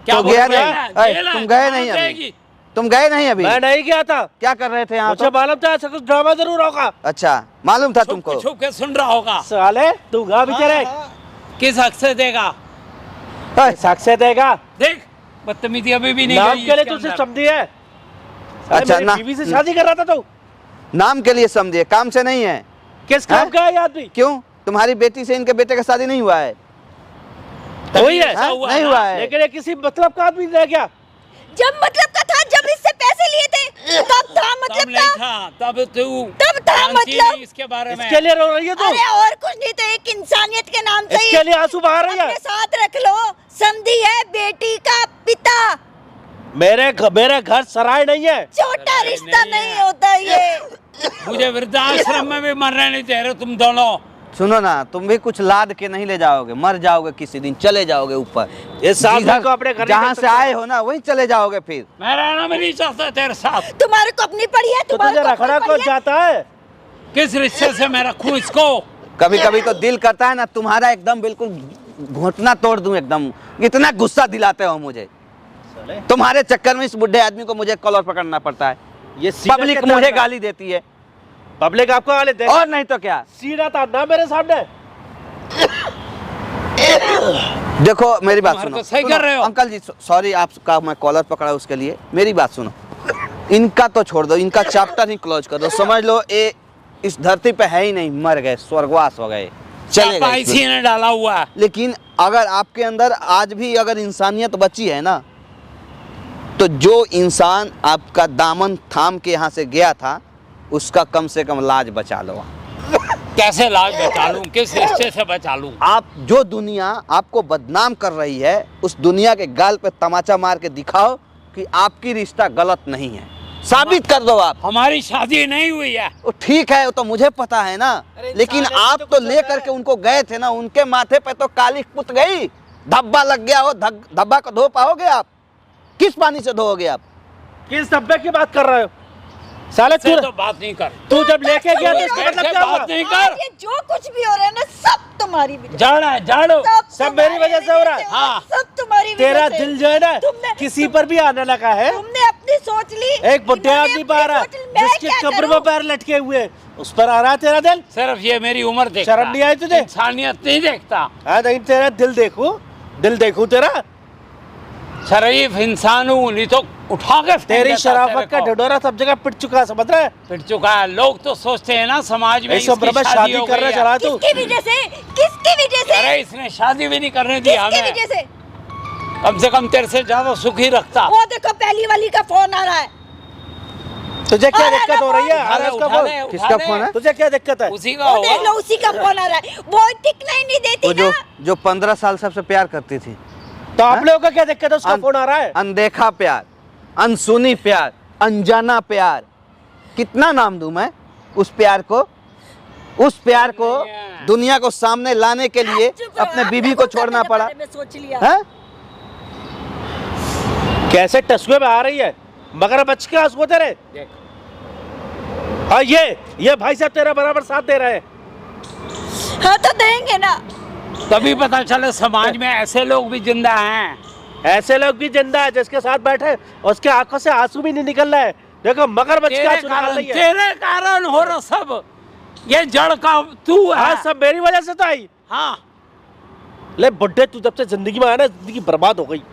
क्या तो बोल गया रहा नहीं? है? जेल है, तुम गए कहाँ नहीं अभी? जाएगी? तुम गए नहीं अभी? मैं नहीं गया था। क्या कर रहे थे यहाँ? मुझे मालूम था ऐसा कुछ ड्रामा जरूर होगा। अच्छा, मालूम था छुप तुमको? छुप के सुन रहा होगा। साले तू गा भी तेरे किस हक से देगा? साक्ष्य देगा। देख, बदतमीजी अभी भी नहीं नाम गई के लिए इसके तुझसे अंदर। समझी है? अच्छा, अच्छा, ना- बीवी से शादी कर रहा था तू? नाम के लिए समझिए, काम से नहीं है। किस काम हाँ? का है ये आदमी? क्यों, तुम्हारी बेटी से इनके बेटे का शादी नहीं हुआ है? वही है। ऐसा हाँ? हुआ नहीं ना? हुआ है। लेकिन ये किसी मतलब का आदमी रह गया। जब मतलब का था, जब इससे पैसे लिए थे तब था तब मतलब नहीं था। था, तब तू तब था जानती मतलब। नहीं इसके बारे में। इसके लिए रो रही है तू? अरे और कुछ नहीं तो एक इंसानियत के नाम से ही इसके लिए आंसू बहा रही है? अपने साथ रख लो। समधी है बेटी का पिता, मेरे घर सराय नहीं है। छोटा अरे रिश्ता नहीं नहीं है। होता ये। मुझे वृद्धाश्रम में भी मरने नहीं दे रहे तुम दोनों। सुनो ना, तुम भी कुछ लाद के नहीं ले जाओगे, मर जाओगे किसी दिन, चले जाओगे ऊपर। ये साथ जिधर- को अपने घर जहाँ से आए हो ना वहीं चले जाओगे फिर। मैं रहना भी नहीं चाहता तेरे साथ। तुम्हारे को अपनी पड़ी है, तो तुम्हारे तुझे को अपनी रखना पड़ी कौन है। चाहता है? किस रिश्ते से मैं रखूं इसको? कभी कभी तो दिल करता है ना तुम्हारा एकदम बिल्कुल घुटना तोड़ दूं एकदम। इतना गुस्सा दिलाते हो मुझे। तुम्हारे चक्कर में इस बुढ़े आदमी को मुझे कॉलर पकड़ना पड़ता है। ये सीधा पब्लिक कितना मुझे बड़ा- गाली देती है। पब्लिक आपको गाली दे और नहीं तो क्या। सीधा था ना मेरे सामने। देखो मेरी बात तुम्हारे सुनो। तो सही सुनो, कर रहे हो। अंकल जी सॉरी, आपका मैं कॉलर पकड़ा उसके लिए। मेरी बात सुनो, इनका तो छोड़ दो, इनका चैप्टर ही क्लोज कर दो। समझ लो ये इस धरती पे है ही नहीं, मर गए, स्वर्गवास हो गए, चले गए। इसी ने डाला हुआ है। लेकिन अगर आपके अंदर आज भी अगर इंसानियत बची है ना, तो जो इंसान आपका दामन थाम के यहाँ से गया था उसका कम से कम लाज बचा लो। कैसे लाज बचा लूं? किस रिश्ते से बचा लूं? आप जो दुनिया आपको बदनाम कर रही है उस दुनिया के गाल पे तमाचा मार के दिखाओ कि आपकी रिश्ता गलत नहीं है, साबित कर दो आप। हमारी शादी नहीं हुई है। वो ठीक है, वो तो मुझे पता है ना, लेकिन आप तो लेकर के उनको गए थे ना, उनके माथे पे तो काली पुत गई, धब्बा लग गया हो। धब्बा को धो पाओगे आप? किस पानी से धोओगे आप? किस धब्बे की बात कर रहे हो? साले से तू तो बात नहीं कर। तू जब लेके गया तो इसका मतलब ऐसे क्या हुआ? बात नहीं आज कर। ये जो कुछ भी हो रहा है ना, सब तुम्हारी वजह से। जाड़ा है, झाड़ो। सब मेरी वजह से हो रहा है। हाँ। सब तुम्हारी वजह तेरा से। दिल जो है ना तुमने- किसी पर भी आने लगा है। तुमने अपनी सोच ली। एक बुढ़े इन्होंने आदमी अपनी पा रहा सोच ली, मैं जिसके क्या कब्र में करूं? पैर लटके हुए हैं, उस पर आ रहा है तेरा दिल। सिर्फ ये मेरी उम्र देखता। शर्म नहीं आई तुझे? इंसानियत नहीं देखता। हाँ नहीं, तेरा दिल देखूं तेरा। शरीफ इंसान हूँ, नहीं तो उठा के फेंक तेरी देता शराफत तेरे का को। ढिढोरा सब जगह पिट चुका है, समझ रहा है? पिट चुका है। लोग तो सोचते हैं ना समाज में इस उम्र में इसकी शादी हो करना गई है। चला तू। किसकी वजह से? किसकी वजह से? अरे इसने शादी भी नहीं करने दी किसकी हमें। वजह से? कम से कम तेरे से ज्यादा सुखी रखता। वो देखो पहली वाली का फोन आ रहा है। तुझे क्या अरे दिक्कत हो रही है? उठा ले, उसका उठा फोन। ले, उठा किसका ले। फोन है? तुझे क्या दिक्कत है? उसी का वो देख लो, होगा। उसी का फोन आ रहा है। वो टिकना ही नहीं देती वो ना। जो 15 साल सबसे प्यार करती थी। तो आप हाँ? लोगों का क्या दिक्कत है? उसका अन- फोन आ रहा है। अनदेखा प्यार, अनसुनी प्यार, अनजाना प्यार, कितना नाम दूं मैं उस प्यार को? उस प्यार को दुनिया को सामने लाने के लिए चुप रहो, अपने आपने बीवी को खुद छोड़ना अपने पड़ा। बारे में सोच लिया। हैं? कैसे टसुए में आ रही है? मगर बच के आंसू तेरे। देख। हाँ ये भाई साहब तेरा बराबर साथ दे रहे हैं। हाँ तो देंगे ना। तभी पता चले समाज में ऐसे लोग भी जिंदा हैं। ऐसे लोग भी जिंदा है जिसके साथ बैठे उसके आंखों से आंसू भी नहीं निकल रहा है। देखो मगरमच्छ के आंसू निकल रही है। तेरे कारण हो रहा सब। ये जड़ का तू है। हाँ सब मेरी वजह से तो आई। हाँ। ले बुड्ढे, तू जब से जिंदगी में आया ना, जिंदगी बर्बाद हो गई।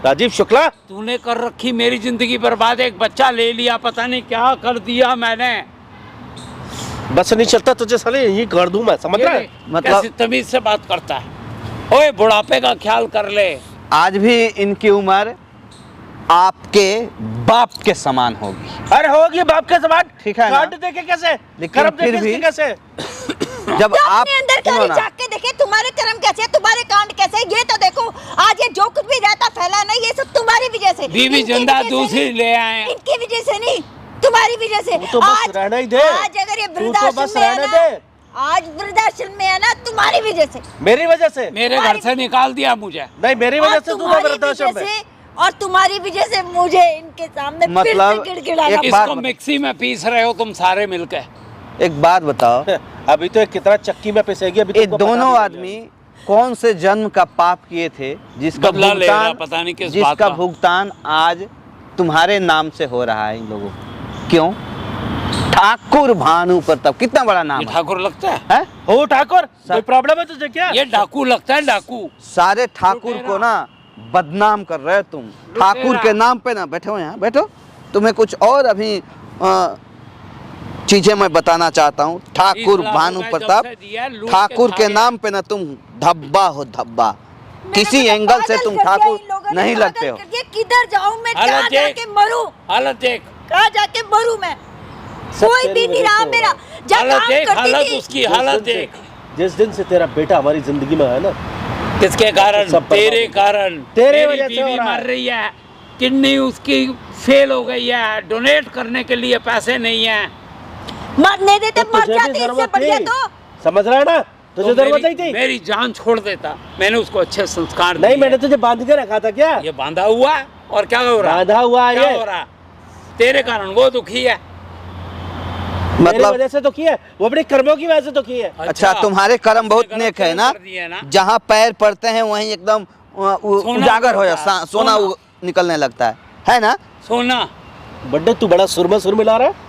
राजीव शुक्ला, तूने कर रखी मेरी जिंदगी बर्बाद। एक बच्चा ले लिया, पता नहीं क्या कर दिया मैंने। बस नहीं चलता तुझे साले यही कर दूं मैं, समझ रहा है? मतलब- कैसी तमीज से बात करता है। ओए बुढ़ापे का ख्याल कर ले। आज भी इनकी उम्र आपके बाप के समान होगी। अरे होगी बाप के समान। ठीक है ना? काट देखे कैसे? लेकिन कर्म फिर देखे भी- इसके कैसे? जब तो आप अपने अंदर सुनो खाली ना, झांक के देखे, तुम्हारे कर्म कैसे, तुम्हारे कांड कैसे, ये तो देखो। आज ये जो कुछ भी रहता फैला ना, ये सब तुम्हारी वजह से। बीवी जिंदा दूसरी ले आए। इनकी वजह से नहीं, तुम्हारी वजह से। तू तो बस रहना ही दे। आज अगर ये तू तो वृद्धाश्रम बस में है रहने ना, दे। आज वृद्धाश्रम में है ना तुम्हारी वजह से। मेरी वजह से? मेरे घर से निकाल दिया मुझे। नहीं, मेरी वजह और से तू तुम्हारी वृद्धाश्रम वजह में। से, और तुम्हारी वजह से मुझे इनके सामने फिर मतलब से गिड़गिड़ाना एक पड़ा। बात इसको बता- मिक्सी में पीस रहे हो तुम सारे मिलके। एक बात बताओ, अभी तो कितना चक्की में पिसेगी अभी ये तुमको पता दोनों भी नहीं आदमी कौन से जन्म का पाप किए थे जिसका बदला ले रहा, भुगतान पता नहीं किस बात जिसका का। भुगतान आज तुम्हारे नाम से हो रहा है इन लोगों को? क्यों? ठाकुर भानु प्रताप, कितना बड़ा नाम ये है, ठाकुर लगता है, है? ओ ठाकुर, कोई प्रॉब्लम है तुझे क्या? ये डाकू लगता है, डाकू। सारे ठाकुर को ना बदनाम कर रहे हो तुम। ठाकुर के नाम पे ना बैठो, यहाँ बैठो, तुम्हें कुछ और अभी चीजें मैं बताना चाहता हूँ। ठाकुर 20 लाख भानु रुपए प्रताप, जब से दिया है, लूट ठाकुर खा के गया। नाम पे ना तुम धब्बा हो, धब्बा। किसी मेरा एंगल से पागल तुम कर दिया ठाकुर इन लोगों ने, नहीं पागल लगते हो। कर दिया। किधर जाऊं मैं, हालत कहाँ देख। जाके मरूं, हालत देख, कहाँ जाके मरूं मैं? सब कोई तेरी भी नहीं वजह रहा से हो मेरा। रहा जब हालत काम देख, करती हालत थी, उसकी हालत देख। जिस दिन से तेरा बेटा हमारी जिंदगी में है ना, किसके कारण? सब बर्बाद तेरे हो गया। कारण। तेरे मेरी वजह से हो बीवी रहा है। मर रही है, किडनी उसकी फेल हो गई है, डोनेट करने के लिए पैसे नहीं है। मरने देते, तो मर तुझे भी जाते, इससे जरूरत बढ़िया थी। तो। समझ रहा है ना, तुझे तो जरूरत नहीं मेरी, थी। मेरी जान छोड़ देता, मैंने उसको अच्छे संस्कार नहीं, दिए। मैंने तुझे बांध के रखा था क्या? ये बांधा हुआ है, और क्या हो रहा है? बांधा हुआ है क्या ये। हो रहा है? तेरे कारण वो दुखी है। मेरी मतलब वजह से तो किया है, वो अपने कर्मों की वजह से तो किया है। अच्छा, तुम्हारे कर्म बहुत गलत नेक है कर्म ना, कर दिए ना। जहाँ पैर पड़ते हैं वहीं एकदम सोना उजागर हो उगलता जाता, है, सोना सोना। निकलने लगता है ना? सोना बड्डे तू बड़ा सुर में सुर मिला रहा है।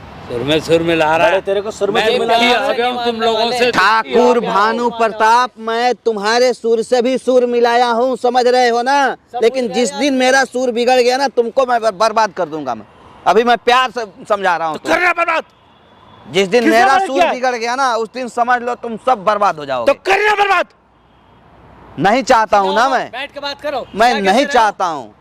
सुर में ला रहा बड़े है। तेरे को सुर में मैं सुर मिला दुखी रहा हो है। गया हूं तुम लोगों से। ठाकुर भानु प्रताप, मैं तुम्हारे सुर से भी सुर मिलाया हूँ, समझ रहे हो ना? लेकिन जिस दिन मेरा सुर बिगड़ गया ना, तुमको मैं बर्बाद कर दूंगा। मैं अभी मैं प्यार से समझा रहा हूँ तो करना बर्बाद, जिस दिन किसने मेरा बर्बाद सुर किया? बिगड़ गया ना, उस दिन समझ लो तुम सब बर्बाद हो तो जाओगे। करना बर्बाद। नहीं चाहता हूँ ना मैं, बैठ के बात करो। मैं क्या नहीं कहते रहे चाहता हूँ,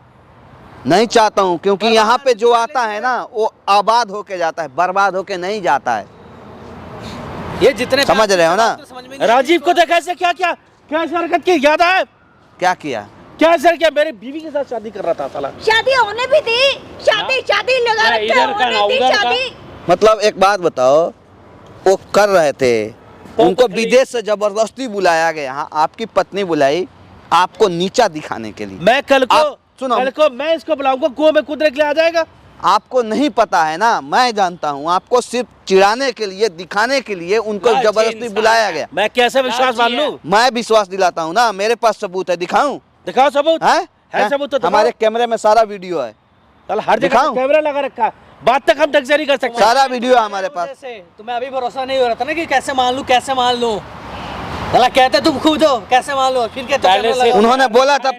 नहीं चाहता हूँ, क्योंकि यहाँ पे जो आता है ना वो आबाद होके जाता है, बर्बाद होके नहीं जाता है। हो? ये जितने समझ रहे हो ना? समझ में नहीं राजीव को देखा ऐसे क्या क्या क्या ऐसी हरकत की, याद है? क्या किया? क्या सर, क्या मेरी बीवी के साथ शादी कर रहा था साला। शादी होने भी थी, शादी लगा ना रखे, इधर का, ना होने थी उधर का। शादी। मतलब एक बात बताओ, वो कर रहे थे, उनको तो विदेश से जबरदस्ती बुलाया गया, यहाँ आपकी पत्नी बुलाई आपको नीचा दिखाने के लिए। मैं कल आप सुनो। को मैं इसको बुलाऊंगा, कुएं में कूदने के लिए आ जाएगा। आपको नहीं पता है ना, मैं जानता हूँ, आपको सिर्फ चिढ़ाने के लिए, दिखाने के लिए उनको लालची जबरदस्ती इंसान बुलाया है। गया। मैं कैसे विश्वास मान लालची है। लूं? मैं विश्वास दिलाता हूँ ना, मेरे पास सबूत है, दिखाऊं? दिखाओ सबूत। है सबूत तो दिखाओ। हमारे कैमरे में सारा वीडियो है, कल हर जगह दिखाऊं? कैमरा लगा रखा है, बात तक हम ढंग से नहीं कर सकते। सारा वीडियो है हमारे पास। वजह से तुम्हें अभी भरोसा नहीं हो रहा था ना कि कैसे मान लूं, कैसे मान लूं। भला कहते तुम खुद हो, कैसे मान लो, फिर कहते पहले कैमरा से लगा। उन्होंने बोला था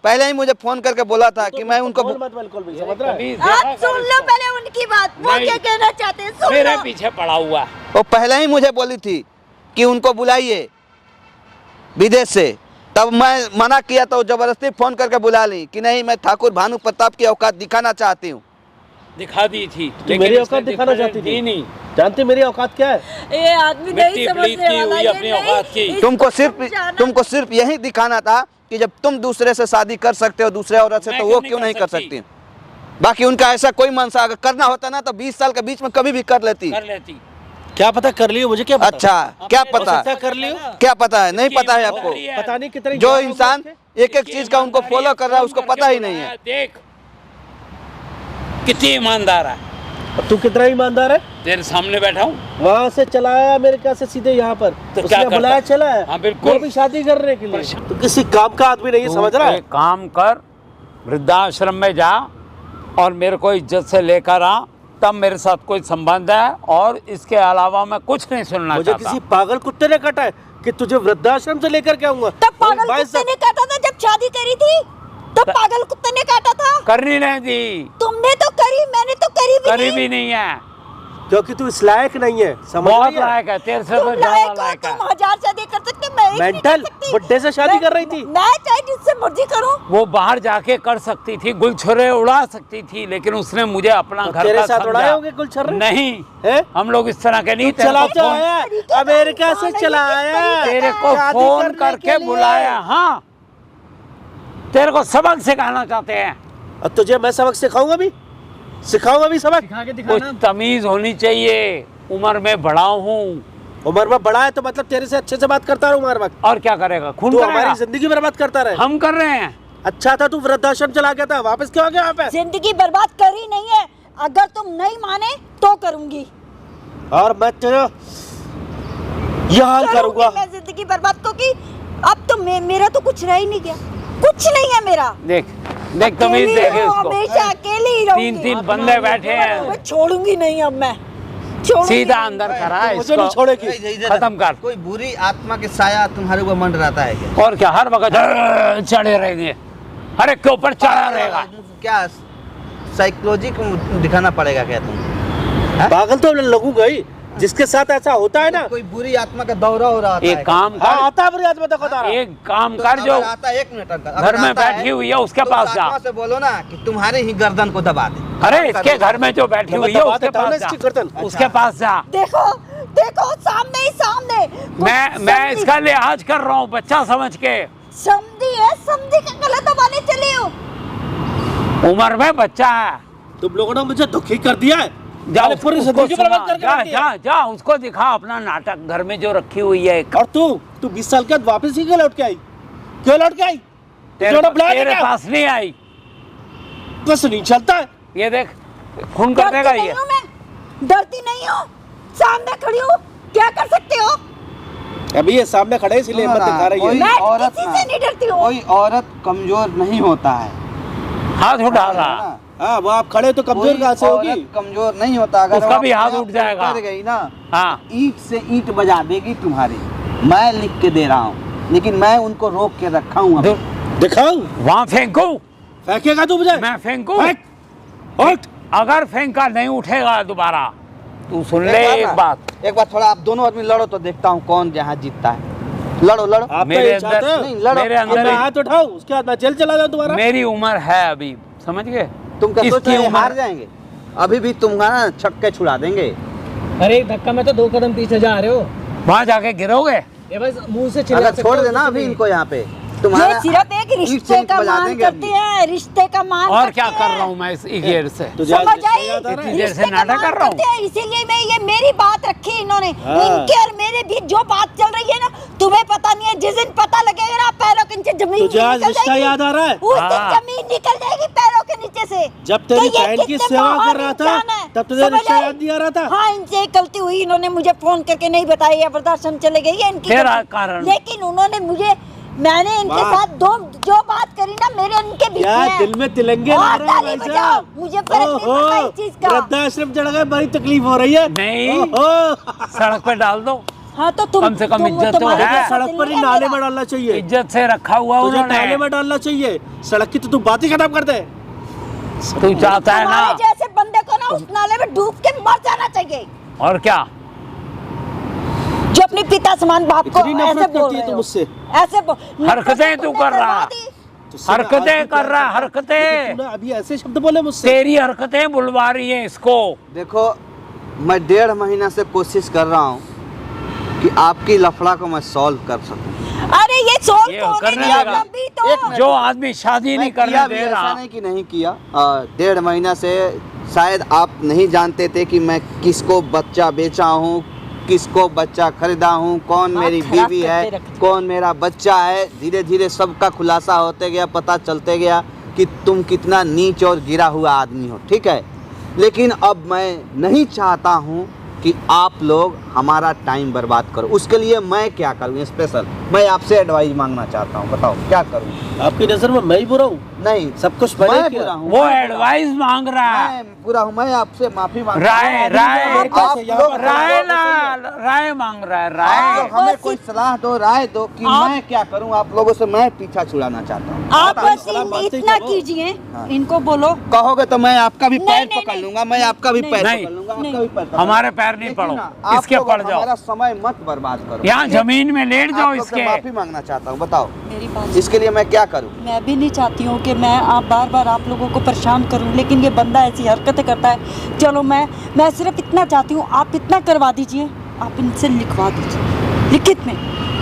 पहले ही मुझे फोन करके बोला था कि मैं उनको बोल मत बिल्कुल भी, समझ रहा है? कभी आप देखा सुन कर लो इसको। पहले उनकी बात, वो नहीं। क्या कहना चाहते हैं सुन मेरे लो। पीछे पड़ा हुआ है। वो पहले ही मुझे बोली थी कि उनको बुलाइए विदेश से, तब मैं मना किया तो जबरदस्ती फोन करके बुला ली कि नहीं, मैं ठाकुर भानु प्रताप की औकात दिखाना चाहती हूँ। दिखा दी थी, मेरी इसने औकात दिखाना दिखाने चाहती थी। दी नहीं। जानते मेरी औकात क्या है? ये आदमी मिट्टी नहीं समझने पलीती वाला, हुई ये अपनी नहीं- औकात की। इसको तुमको सिर्फ यही दिखाना था कि जब तुम दूसरे से शादी कर सकते हो, दूसरे औरत से, मैं तो क्यों वो नहीं क्यों कर नहीं कर सकती? सकती? बाकी उनका ऐसा कोई मनसा, अगर करना होता ना तो 20 साल के बीच में कभी भी कर लेती। कर लेती। क्या पता कर लियो, मुझे क्या पता। अच्छा, क्या हो पता सकता है कर लियो, क्या पता है? नहीं पता है आपको? पता नहीं कितने जो इंसान एक एक चीज का उनको फॉलो कर रहा है उसको पता ही नहीं है। देख कितनी ईमानदार है, तू कितना ईमानदार है। तेरे सामने बैठा हूँ। वहाँ से चलाया अमेरिका से सीधे यहाँ पर, तो उसने क्या करता? बुलाया चला है। हाँ, बिल्कुल। वो भी शादी करने के लिए। तो किसी काम का आदमी नहीं है, समझ रहा है? एक काम कर, वृद्धाश्रम में जा और मेरे को इज्जत से लेकर आ, तब मेरे साथ कोई संबंध है, और इसके अलावा मैं कुछ नहीं सुनना मुझे चाहता। किसी पागल कुत्ते ने काटा है कि तुझे वृद्धाश्रम से लेकर के आऊंगा। तब पागल कुत्ते ने काटा था जब शादी करी थी, तब पागल कुत्ते ने काटा था। करनी नहीं दी, तुमने तो करी, मैंने तो करी भी करी नहीं। भी नहीं है। क्योंकि तू इस लायक नहीं है, समझ बहुत रही है? लायक है, तेरे से तुम तो लायक ज्यादा हो, लायक है। तुम 1000 शादी कर सकते, मैं एक नहीं मेंटल, कर सकती। बुड्ढे से शादी कर रही थी। मैं चाहे जिससे मर्जी करूं। वो बाहर जाके कर सकती थी, गुलछर्रे उड़ा सकती थी, लेकिन उसने मुझे अपना तो घर तेरे का साथ समझा। उड़ाए होंगे गुलछर्रे? नहीं, हैं? हम लोग इस तरह के नहीं। तू चला तेरे को तो फोन- आया अमेरिका से चला आया, तेरे को शादी फोन करने के करके लिए। बुलाया। हाँ, तेरे को सबक सिखाना चाहते हैं। और तुझे मैं सबक सिखाऊंगा भी सबक। दिखा के कुछ दिखाना। तमीज होनी चाहिए, उम्र में बड़ा हूँ। उम्र में बड़ा है तो मतलब तेरे से अच्छे से बात करता रहूं हर वक्त। और क्या करेगा, खून तू करेगा। हमारी जिंदगी बर्बाद करता रहे। हम कर रहे हैं। अच्छा था तू वृद्धाश्रम चला गया था, वापस क्यों आ गया यहाँ पे? जिंदगी बर्बाद करी नहीं है, अगर तुम नहीं माने तो करूंगी। और मैं तेरा ये हाल करूंगा। मैं जिंदगी बर्बाद, क्योंकि अब तो मेरा तो कुछ रह ही नहीं गया, कुछ नहीं है मेरा। देख देख तमीज अकेली देखे हूँ, उसको। हमेशा अकेली ही रहूंगी। 3-3 बंदे बैठे हैं, मैं छोड़ूंगी नहीं, अब मैं छोड़ूंगी सीधा नहीं। अंदर करा मुझे नहीं इसको, छोड़ेगी। खत्म कर। कोई बुरी आत्मा के साया तुम्हारे ऊपर मंड रहता है क्या? और क्या, हर वक्त चढ़े रहेंगे, हर एक के ऊपर चढ़ा रहेगा। क्या साइकोलॉजी को दिखाना पड़ेगा क्या तुम? पागल तो लगूंगा ही, जिसके साथ ऐसा होता है ना। कोई बुरी आत्मा का दौरा हो रहा है एक काम हाँ कर, आता है बुरी आत्मा तक होता है। एक काम तो कर, जो अगर आता है, 1 मिनट अंकल, घर अगर में आता है, बैठी हुई है उसके तो पास उस जा। आत्मा से बोलो ना कि तुम्हारे ही गर्दन को दबा दे। अरे इसके घर में जो बैठी हुई है दबा उसके देता हूँ ना पास इसकी जा, गर्दन। उसके पास जा। देखो देखो, सामने ही सामने। मैं इसका लिहाज कर रहा हूँ बच्चा समझ के। समझी है, समझी के गलत दबाने चली हूँ। उम्र में बच्चा है, तुम लोगों ने मुझे दुखी कर दिया है। जा मैंने उसको पूरी जिंदगी सुना, बर्बाद करके जा रख दिया। जा जा उसको दिखा अपना नाटक, घर में जो रखी हुई है। और तू 20 साल के बाद वापस ही क्यों लौट के आई? क्यों लौट के आई? तेरे पास नहीं आई। कुछ नहीं चलता है। ये देख खून कर देगा डरती ये। नहीं हूँ मैं, डरती नहीं हूँ, सामने खड़ी हूँ, क्या कर सकते हो? अभी ये सामने खड़े इसलिए हिम्मत दिखा रही है। कोई मैं औरत किसी ना- से नहीं डरती हूँ। कोई औरत कमजोर नहीं होता है, हाथ उठा रहा, ना? हाँ वो आप खड़े तो कमजोर कोई कहाँ से होगी? औरत कमजोर नहीं होता। अगर उसका वो भी हाथ अपने उठ आप जाएगा। कर गई ना, हाँ ईंट से ईंट बजा देगी तुम्हारी। मैं लिख के दे रहा हूँ, लेकिन मैं उनको रोक के रखा हूँ अभी। दिखाओ, वहाँ फेंकू, फेंकेगा तू मुझे? मैं फेंकू। फेंक, उठ। अगर फेंका नहीं उठेगा दोबारा, तू सुन ले एक बात। एक बार थोड़ा आप दोनों आदमी लड़ो तो देखता हूँ कौन यहाँ जीतता है। लड़ो लड़ो। आप तो मेरे ये चाहते अंदर हो? नहीं, लड़ो। मेरे अब अंदर मैं हाथ उठाऊं उसके बाद मैं जेल चला जाऊं दोबारा? मेरी उम्र है अभी, समझ गए? तुम क्या सोच इसकी रहे हो उम्र- हार जाएंगे? अभी भी तुम्हारा छक्के छुड़ा देंगे। अरे एक धक्का में तो 2 कदम पीछे जा रहे हो। वहाँ जाके गिरोगे। ये बस मुंह से चिल्ला अगर सकते छोड़ हो, देना कुछ अभी नहीं। इनको यहाँ पे, ये तुम्हारा सिर्फ एक ईंट से रिश्ते ईंट का बजा मान देंगे करते अभी। हैं, रिश्ते का मान और करते क्या कर हैं। रहा हूँ मैं इस ईयर से? तुझे आज समझ रिश्ता आई? याद आ रहा है? इतनी देर से रिश्ते का नाटक मान कर रहा हूँ। करते हैं, इसीलिए ये मेरी बात रखी इन्होंने। हाँ। इनके और मेरे बीच जो बात चल रही है ना, तुम्हें पता नहीं है। जिस दिन पता लगेगा ना पैरों के नीचे जमीन तुझे आज निकल रिश्ता जाएगी। याद आ रहा है? उस दिन हाँ। जमीन निकल जाएगी पैरों के नीचे से। जब तेरी तो ये बहन की कितने सेवा महान कर रहा था, इंसान है। तब तुझे समझ रिश्ता आई? याद नहीं आ रहा था? हाँ, इनसे एक गलती हुई, इन्होंने मुझे फोन करके नहीं बताया, या वृद्धाश्रम चले गई है इनकी तेरा गलती। कारण। लेकिन उन्होंने मुझे, मैंने इनके वाह। साथ जो बात करी ना, मेरे उनके बीच क्या में है। दिल में तिलंगे ला और रहे हैं ताली भाई बजाओ, साहब? मुझे फर्क नहीं ओहो, पड़ता इस चीज का। वृद्धाश्रम चढ़ गए, बड़ी तकलीफ हो रही है। नहीं। ओहो, सड़क पे डाल दो, हाँ तो तुम कम से कम इज्जत तो तुम्हारे है। जैसा सड़क दिल पर नहीं ही है नाले मेरा। में डालना चाहिए। इज्जत से रखा हुआ तुझे नाले उन्होंने। में डालना चाहिए। सड़क की तो तू बात ही खत्म कर दे। तू चाहता है तुम्हारे ना, जैसे बंदे को ना उस नाले में डूब के मर जाना चाहिए, और क्या? जो अपने पिता समान बाप को इतनी नफरत ऐसे बोल करती है रहे तू हो। मुझसे? ऐसे बोल, हरकतें तू कर रहा। तुझसे हरकतें आज भी कर रहा, प्यार करता हूं। हरकतें। लेकिन तूने अभी ऐसे शब्द बोले मुझसे। तेरी हरकतें बुलवा रही है इसको। देखो, मैं 1.5 महीना से कोशिश कर रहा हूँ कि आपकी लफड़ा को मैं सॉल्व कर सकूं। अरे ये ये सोल्व होने करने दिया लगा। तभी तो। एक मिनट। जो आदमी शादी नहीं मैं किया करने भी, दे ऐसा रहा, नहीं कि नहीं किया। 1.5 महीना से शायद आप नहीं जानते थे कि मैं किसको बच्चा बेचा हूँ, किसको बच्चा खरीदा हूँ, कौन हाँ, मेरी खराब बीवी है, करते रखते। कौन मेरा बच्चा है। धीरे धीरे सबका खुलासा होते गया, पता चलते गया कि तुम कितना नीच और गिरा हुआ आदमी हो, ठीक है। लेकिन अब मैं नहीं चाहता हूँ कि आप लोग हमारा टाइम बर्बाद करो। उसके लिए मैं क्या करूँ स्पेशल? मैं आपसे एडवाइस मांगना चाहता हूँ, बताओ क्या करूँ? आपकी नजर में मैं ही बुरा हूँ? नहीं, सब कुछ मैंने मैं किया। बुरा हूँ, वो मैं बुरा एडवाइस मांग रहा हूँ। है। मैं बुरा हूँ, मैं आपसे माफी मांग राय राय आप लोग राय राय मांग रहा है, आप राय। लोग हमें कोई सलाह दो, राय दो कि आप- मैं क्या करूं। आप लोगों से मैं पीछा छुड़ाना चाहता हूँ। आप बस सलाम बात ही इतना करो। कीजिए, हाँ। इनको बोलो कहोगे तो मैं आपका भी नहीं, पैर नहीं, पकड़ नहीं। लूंगा, मैं आपका भी पैर नहीं। पकड़ लूंगा, नहीं। आपका भी पैर पकड़ हमारे पैर नहीं देखिए पड़ो, ना, आप इसके लोग पड़ जाओ। हमारा समय मत बर्बाद करो। यहाँ जमीन में लेट जाओ आप लोग से इसके। माफी मांगना चाहता हूँ, बताओ मेरी बात। इसके लिए मैं क्या करूँ? मैं भी नहीं चाहती हूँ कि मैं आप बार बार आप लोगों को परेशान करूँ, लेकिन ये बंदा ऐसी हरकतें करता है। चलो मैं सिर्फ इतना चाहती हूँ, आप इतना करवा दीजिए, आप इनसे लिखवा दीजिए लिखित में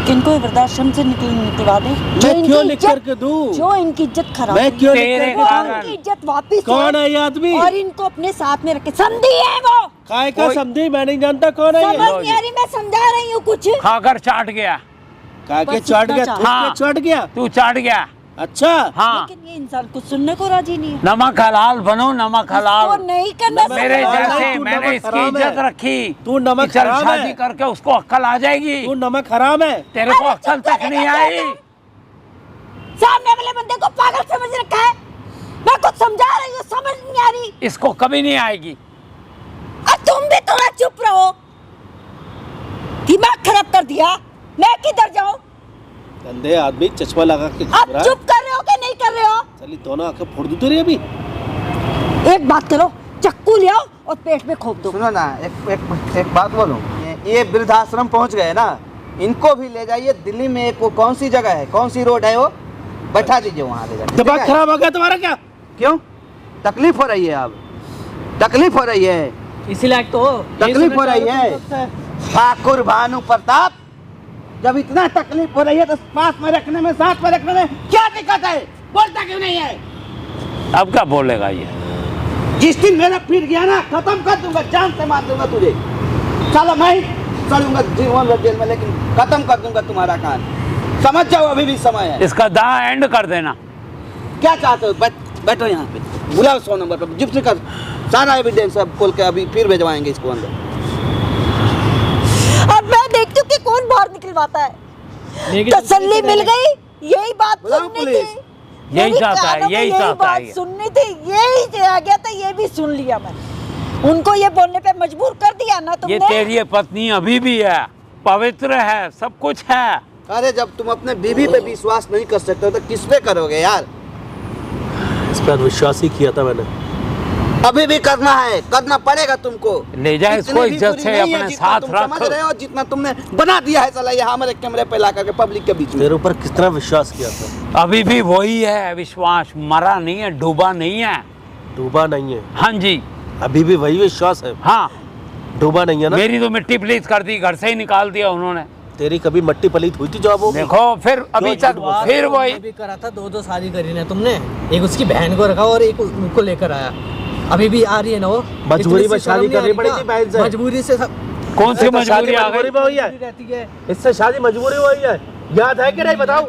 इनको वृद्धाश्रम से निकलवा दे। मैं क्यों लिख करके दूं? जो इनकी इज्जत खराब मैं क्यों लिख तेरे करके कारण। दूं? इनकी इज्जत वापिस कौन है ये आदमी? और इनको अपने साथ में रखे। समझी है वो? काय का समझी? मैं नहीं जानता कौन है समझ ये। नहीं आ रही, मैं समझा रही हूँ कुछ। खाकर चाट गया। काय के बस चढ़ इतना गया? चाट। थूक हाँ। के चढ़ गया? तू चाट गया। अच्छा। हाँ, लेकिन ये इंसान कुछ सुनने को राजी नहीं है। नमक हलाल बनो, नमक तो हलाल। नहीं करना नमक मेरे हलाल है, जैसे तू मैंने नमक इसकी हराम है। इज्जत रखी। तू नमक कि चल हराम शादी है। करके उसको अक्ल आ जाएगी। तू नमक हराम है। तेरे को अक्ल तक नहीं आई। सामने वाले बंदे को पागल समझ रखा है। मैं कुछ समझा रही हूँ, समझ नहीं आ रही। इसको कभी नहीं आएगी। अब तुम भी थोड़ा चुप रहो। दिमाग खराब कर दिया। मैं किधर जाऊं? गंदे आदमी चश्मा लगा के आप घूम रहा है। चुप कर रहे हो कि नहीं कर रहे हो? चली दोनों आंखें फोड़ दूं तेरी अभी। एक बात करो, चक्कू ले आओ और पेट में खोप दो। सुनो ना, एक बात बोलूं, ये वृद्धाश्रम पहुंच गए ना, इनको भी ले जाइए दिल्ली में। एक वो कौन सी जगह है, कौन सी रोड है, वो बैठा दीजिए वहाँ ले जाके। दिमाग खराब हो गया तुम्हारा क्या? क्यों तकलीफ हो रही है? अब तकलीफ हो रही है, इसी लायक तो हो। तकलीफ हो रही है। ठाकुर भानु प्रताप, जब इतना तकलीफ हो रही है तो पास में रखने में, साथ में रखने में क्या दिक्कत है? बोलता क्यों नहीं है? अब क्या बोलेगा ये? जिस दिन मेरा फिर गया ना, खत्म कर दूंगा, जान से मार दूंगा तुझे। चलो मैं ही चलूंगा जीवन जेल में, लेकिन खत्म कर दूंगा तुम्हारा कान। समझ जाओ, अभी भी समय है। इसका दांव एंड कर देना। क्या चाहते हो? बैठो यहाँ पे, बुलाओ 100 नंबर पर, जिप्सी कर सारा एविडेंस अब खोल के अभी फिर भेजवाएंगे इसको अंदर। अब मैं देखती हूँ कि कौन बाहर निकलवाता है। तसल्ली मिल गई। यही बात बुलाओ सुननी पुलिस। थी। यही मेरी चाहता है, कानों में यही चाहता बात है ये। सुननी थी। यही आ गया था, ये भी सुन लिया मैंने। उनको ये बोलने पे मजबूर कर दिया ना ये तुमने। तेरी पत्नी अभी भी है, पवित्र है, सब कुछ है। अरे जब तुम अपने बीवी पे विश्वास नहीं कर सकते हो तो किस पे करोगे यार? इस पर विश्वास ही किया था मैंने। अभी भी करना है, करना पड़ेगा तुमको। ले जा इसको, इतनी भी इज्जत बुरी से नहीं है अपने जितना साथ तुम रख। समझ रहे हो, जितना तुमने बना दिया है साला, यहाँ हमारे कैमरे पे ला करके पब्लिक के बीच में। तेरे ऊपर किस तरह विश्वास किया था? अभी भी वही है विश्वास, मरा नहीं है, डूबा नहीं है। डूबा नहीं है? हाँ जी, अभी भी वही विश्वास है? हाँ। डूबा नहीं है ना? मेरी तो मिट्टी प्लीज कर दी, घर से ही निकाल दिया उन्होंने। तेरी कभी मट्टी पलीत हुई थी जो अब हो गई? देखो फिर अभी तक फिर वही। भी करा था, दो शादी करी ना तुमने। एक उसकी बहन को रखा और एक उनको लेकर आया। अभी भी आ रही है ना वो। मजबूरी में इतनी शादी शर्म नहीं करनी आ रही पड़ी क्या? थी बहन से। मजबूरी से सब कौन सी तो शादी मजबूरी आ मजबूरी गई? में हुई है? रहती है। इससे शादी मजबूरी हुई है, याद है कि नहीं बताओ?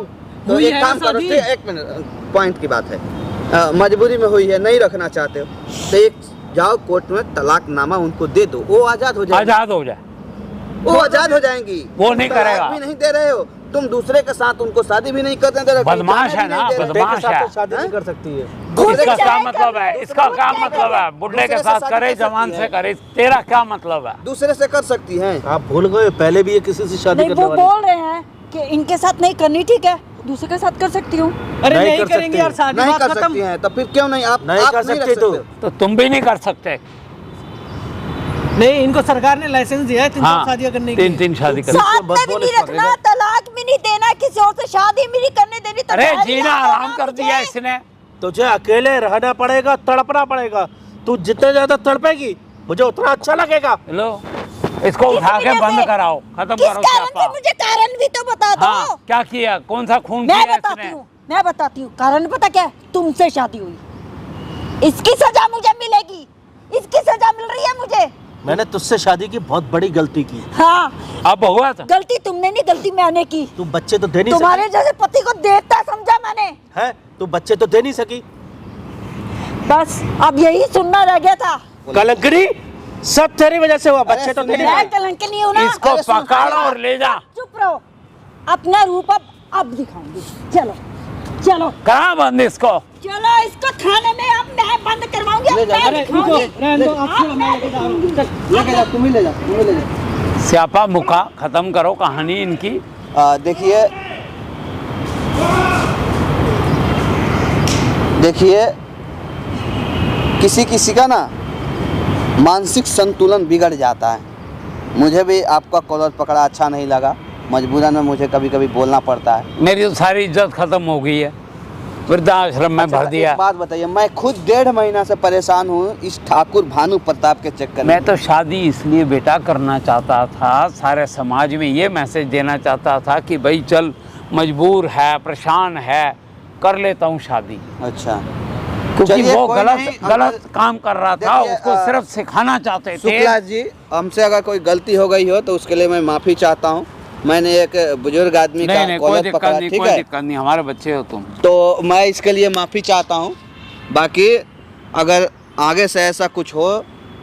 तो हुई एक है काम ना करो, शादी? एक मिनट, पॉइंट की बात है। मजबूरी में हुई है, नहीं रखना चाहते हो तो एक जाओ कोर्ट में तलाकनामा उनको दे दो, वो आजाद हो जाएगी। आजाद हो जाए। वो आजाद हो जाएंगी। वो नहीं तलाक करेगा। भी नहीं दे रहे हो तुम, दूसरे के साथ उनको शादी भी नहीं करने दे रहे हो। कहीं बदमाश जाने है भी ना, नहीं दे रहे हो। बेटे के बदमाश साथ है। तो शादी नहीं कर सकती है। इसका क्या जाए मतलब है? कर- इसका क्या दूसरे मतलब है? बुढ़े के दूसरे से साथ शादी करे, कर सकती जवान है। से करे, तेरा क्या मतलब है? दूसरे से कर सकती हैं। आप भूल गए, पहले भी ये किसी से शादी नहीं, करने वो वाली बोल रहे हैं कि इनके साथ नहीं करनी, ठीक है, दूसरे के साथ कर सकती हूँ। अरे नहीं नहीं कर करेंगे सकती। यार, शादी नहीं बात कर खत्म। सकती हैं तो फिर क्यों नहीं? आप नहीं कर रख सकती तो। हो। तो तुम भी नहीं कर सकते। नहीं, इनको सरकार ने लाइसेंस दिया है 3 हाँ, शादियां करने की। 3 शादी कर। साथ बस में भी बोल नहीं इसको रखना, देना। तलाक भी नहीं देना, किसी और से शादी भी नहीं करने देनी। तो अरे पहले जीना आप आराम बताओ कर दिया मुझे। इसने। तुझे अकेले रहना पड़ेगा, तड़पना पड़ेगा। तू जितने ज्यादा तड़पेगी मुझे उतना अच्छा लगेगा। लो इसको किस उठा के वजह बंद से? कराओ, खत्म किस करो कारण से? स्यापा। मुझे कारण भी तो बता दो। हाँ, क्या किया? कौन सा खून मैं किया बताती इसने? हूँ, मैं बताती हूँ। कारण पता क्या है? तुमसे शादी हुई, इसकी सजा मुझे मिलेगी। इसकी सजा मिल रही है मुझे। मैंने तुझसे शादी की बहुत बड़ी गलती की। हाँ, अब हुआ था। गलती तुमने नहीं, गलती मैंने की। तू बच्चे तो दे नहीं तुम्हारे जैसे पति को देवता समझा मैंने। सकी है? तू बच्चे तो दे नहीं सकी। बस अब यही सुनना रह गया था। कलंकड़ी सब तेरी वजह से हुआ, बच्चे तो दे नहीं मैं सकी। कलंक नहीं हूँ ना। इसको अरे सुन, पकड़ खाया। और ले जा। चुप रहो, अपना रूप अब दिखाऊंगी। चलो चलो कहाँ बंद इसको? चलो, इसको थाने में अब मैं बंद करवाऊंगी। अब ले जा, मैं अरे रुको, दिखाऊंगी। रहने दो, आप चलो, मैं लेके जा रहा हूँ। चल। लेके जा, तुम ही ले जा, तुम ही ले जा। स्यापा मुका, खत्म करो कहानी इनकी। देखिए देखिए, किसी किसी का ना मानसिक संतुलन बिगड़ जाता है। मुझे भी आपका कॉलर पकड़ा अच्छा नहीं लगा, मजबूरन में मुझे कभी कभी बोलना पड़ता है। मेरी तो सारी इज्जत खत्म हो गई है। वृद्धाश्रम में अच्छा, भर दिया। एक बात बताइए, मैं खुद 1.5 महीना से परेशान हूँ इस ठाकुर भानु प्रताप के चक्कर में। मैं तो शादी इसलिए बेटा करना चाहता था, सारे समाज में ये मैसेज देना चाहता था कि भाई चल मजबूर है, परेशान है, कर लेता हूँ शादी। अच्छा, क्योंकि चलिए, वो कोई नहीं, गलत काम कर रहा था, देखिए, उसको सिर्फ सिखाना चाहते थे। शुक्ला जी, हमसे अगर कोई गलती हो गई हो तो उसके लिए मैं माफ़ी चाहता हूँ। मैंने एक बुजुर्ग आदमी नहीं का नहीं, कोई कॉलर दिक्कत पकड़ा, नहीं, ठीक कोई है, दिक्कत नहीं, हमारे बच्चे हो तुम। तो मैं इसके लिए माफ़ी चाहता हूँ। बाकी अगर आगे से ऐसा कुछ हो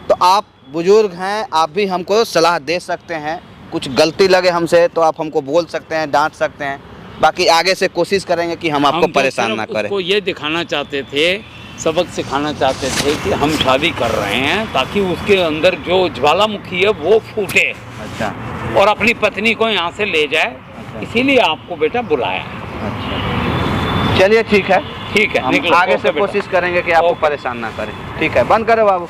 तो आप बुजुर्ग हैं, आप भी हमको सलाह दे सकते हैं। कुछ गलती लगे हमसे तो आप हमको बोल सकते हैं, डांट सकते हैं। बाकी आगे से कोशिश करेंगे कि हम आपको तो परेशान सिर्फ ना करें। उसको ये दिखाना चाहते थे, सबक सिखाना चाहते थे कि हम शादी कर रहे हैं ताकि उसके अंदर जो ज्वालामुखी है वो फूटे अच्छा, और अपनी पत्नी को यहाँ से ले जाए। इसीलिए आपको बेटा बुलाया है। चलिए ठीक है, ठीक है, हम निकलो, आगे ओके से बेटा। कोशिश करेंगे कि आपको ओके। परेशान ना करें। ठीक है, बंद करो बाबू।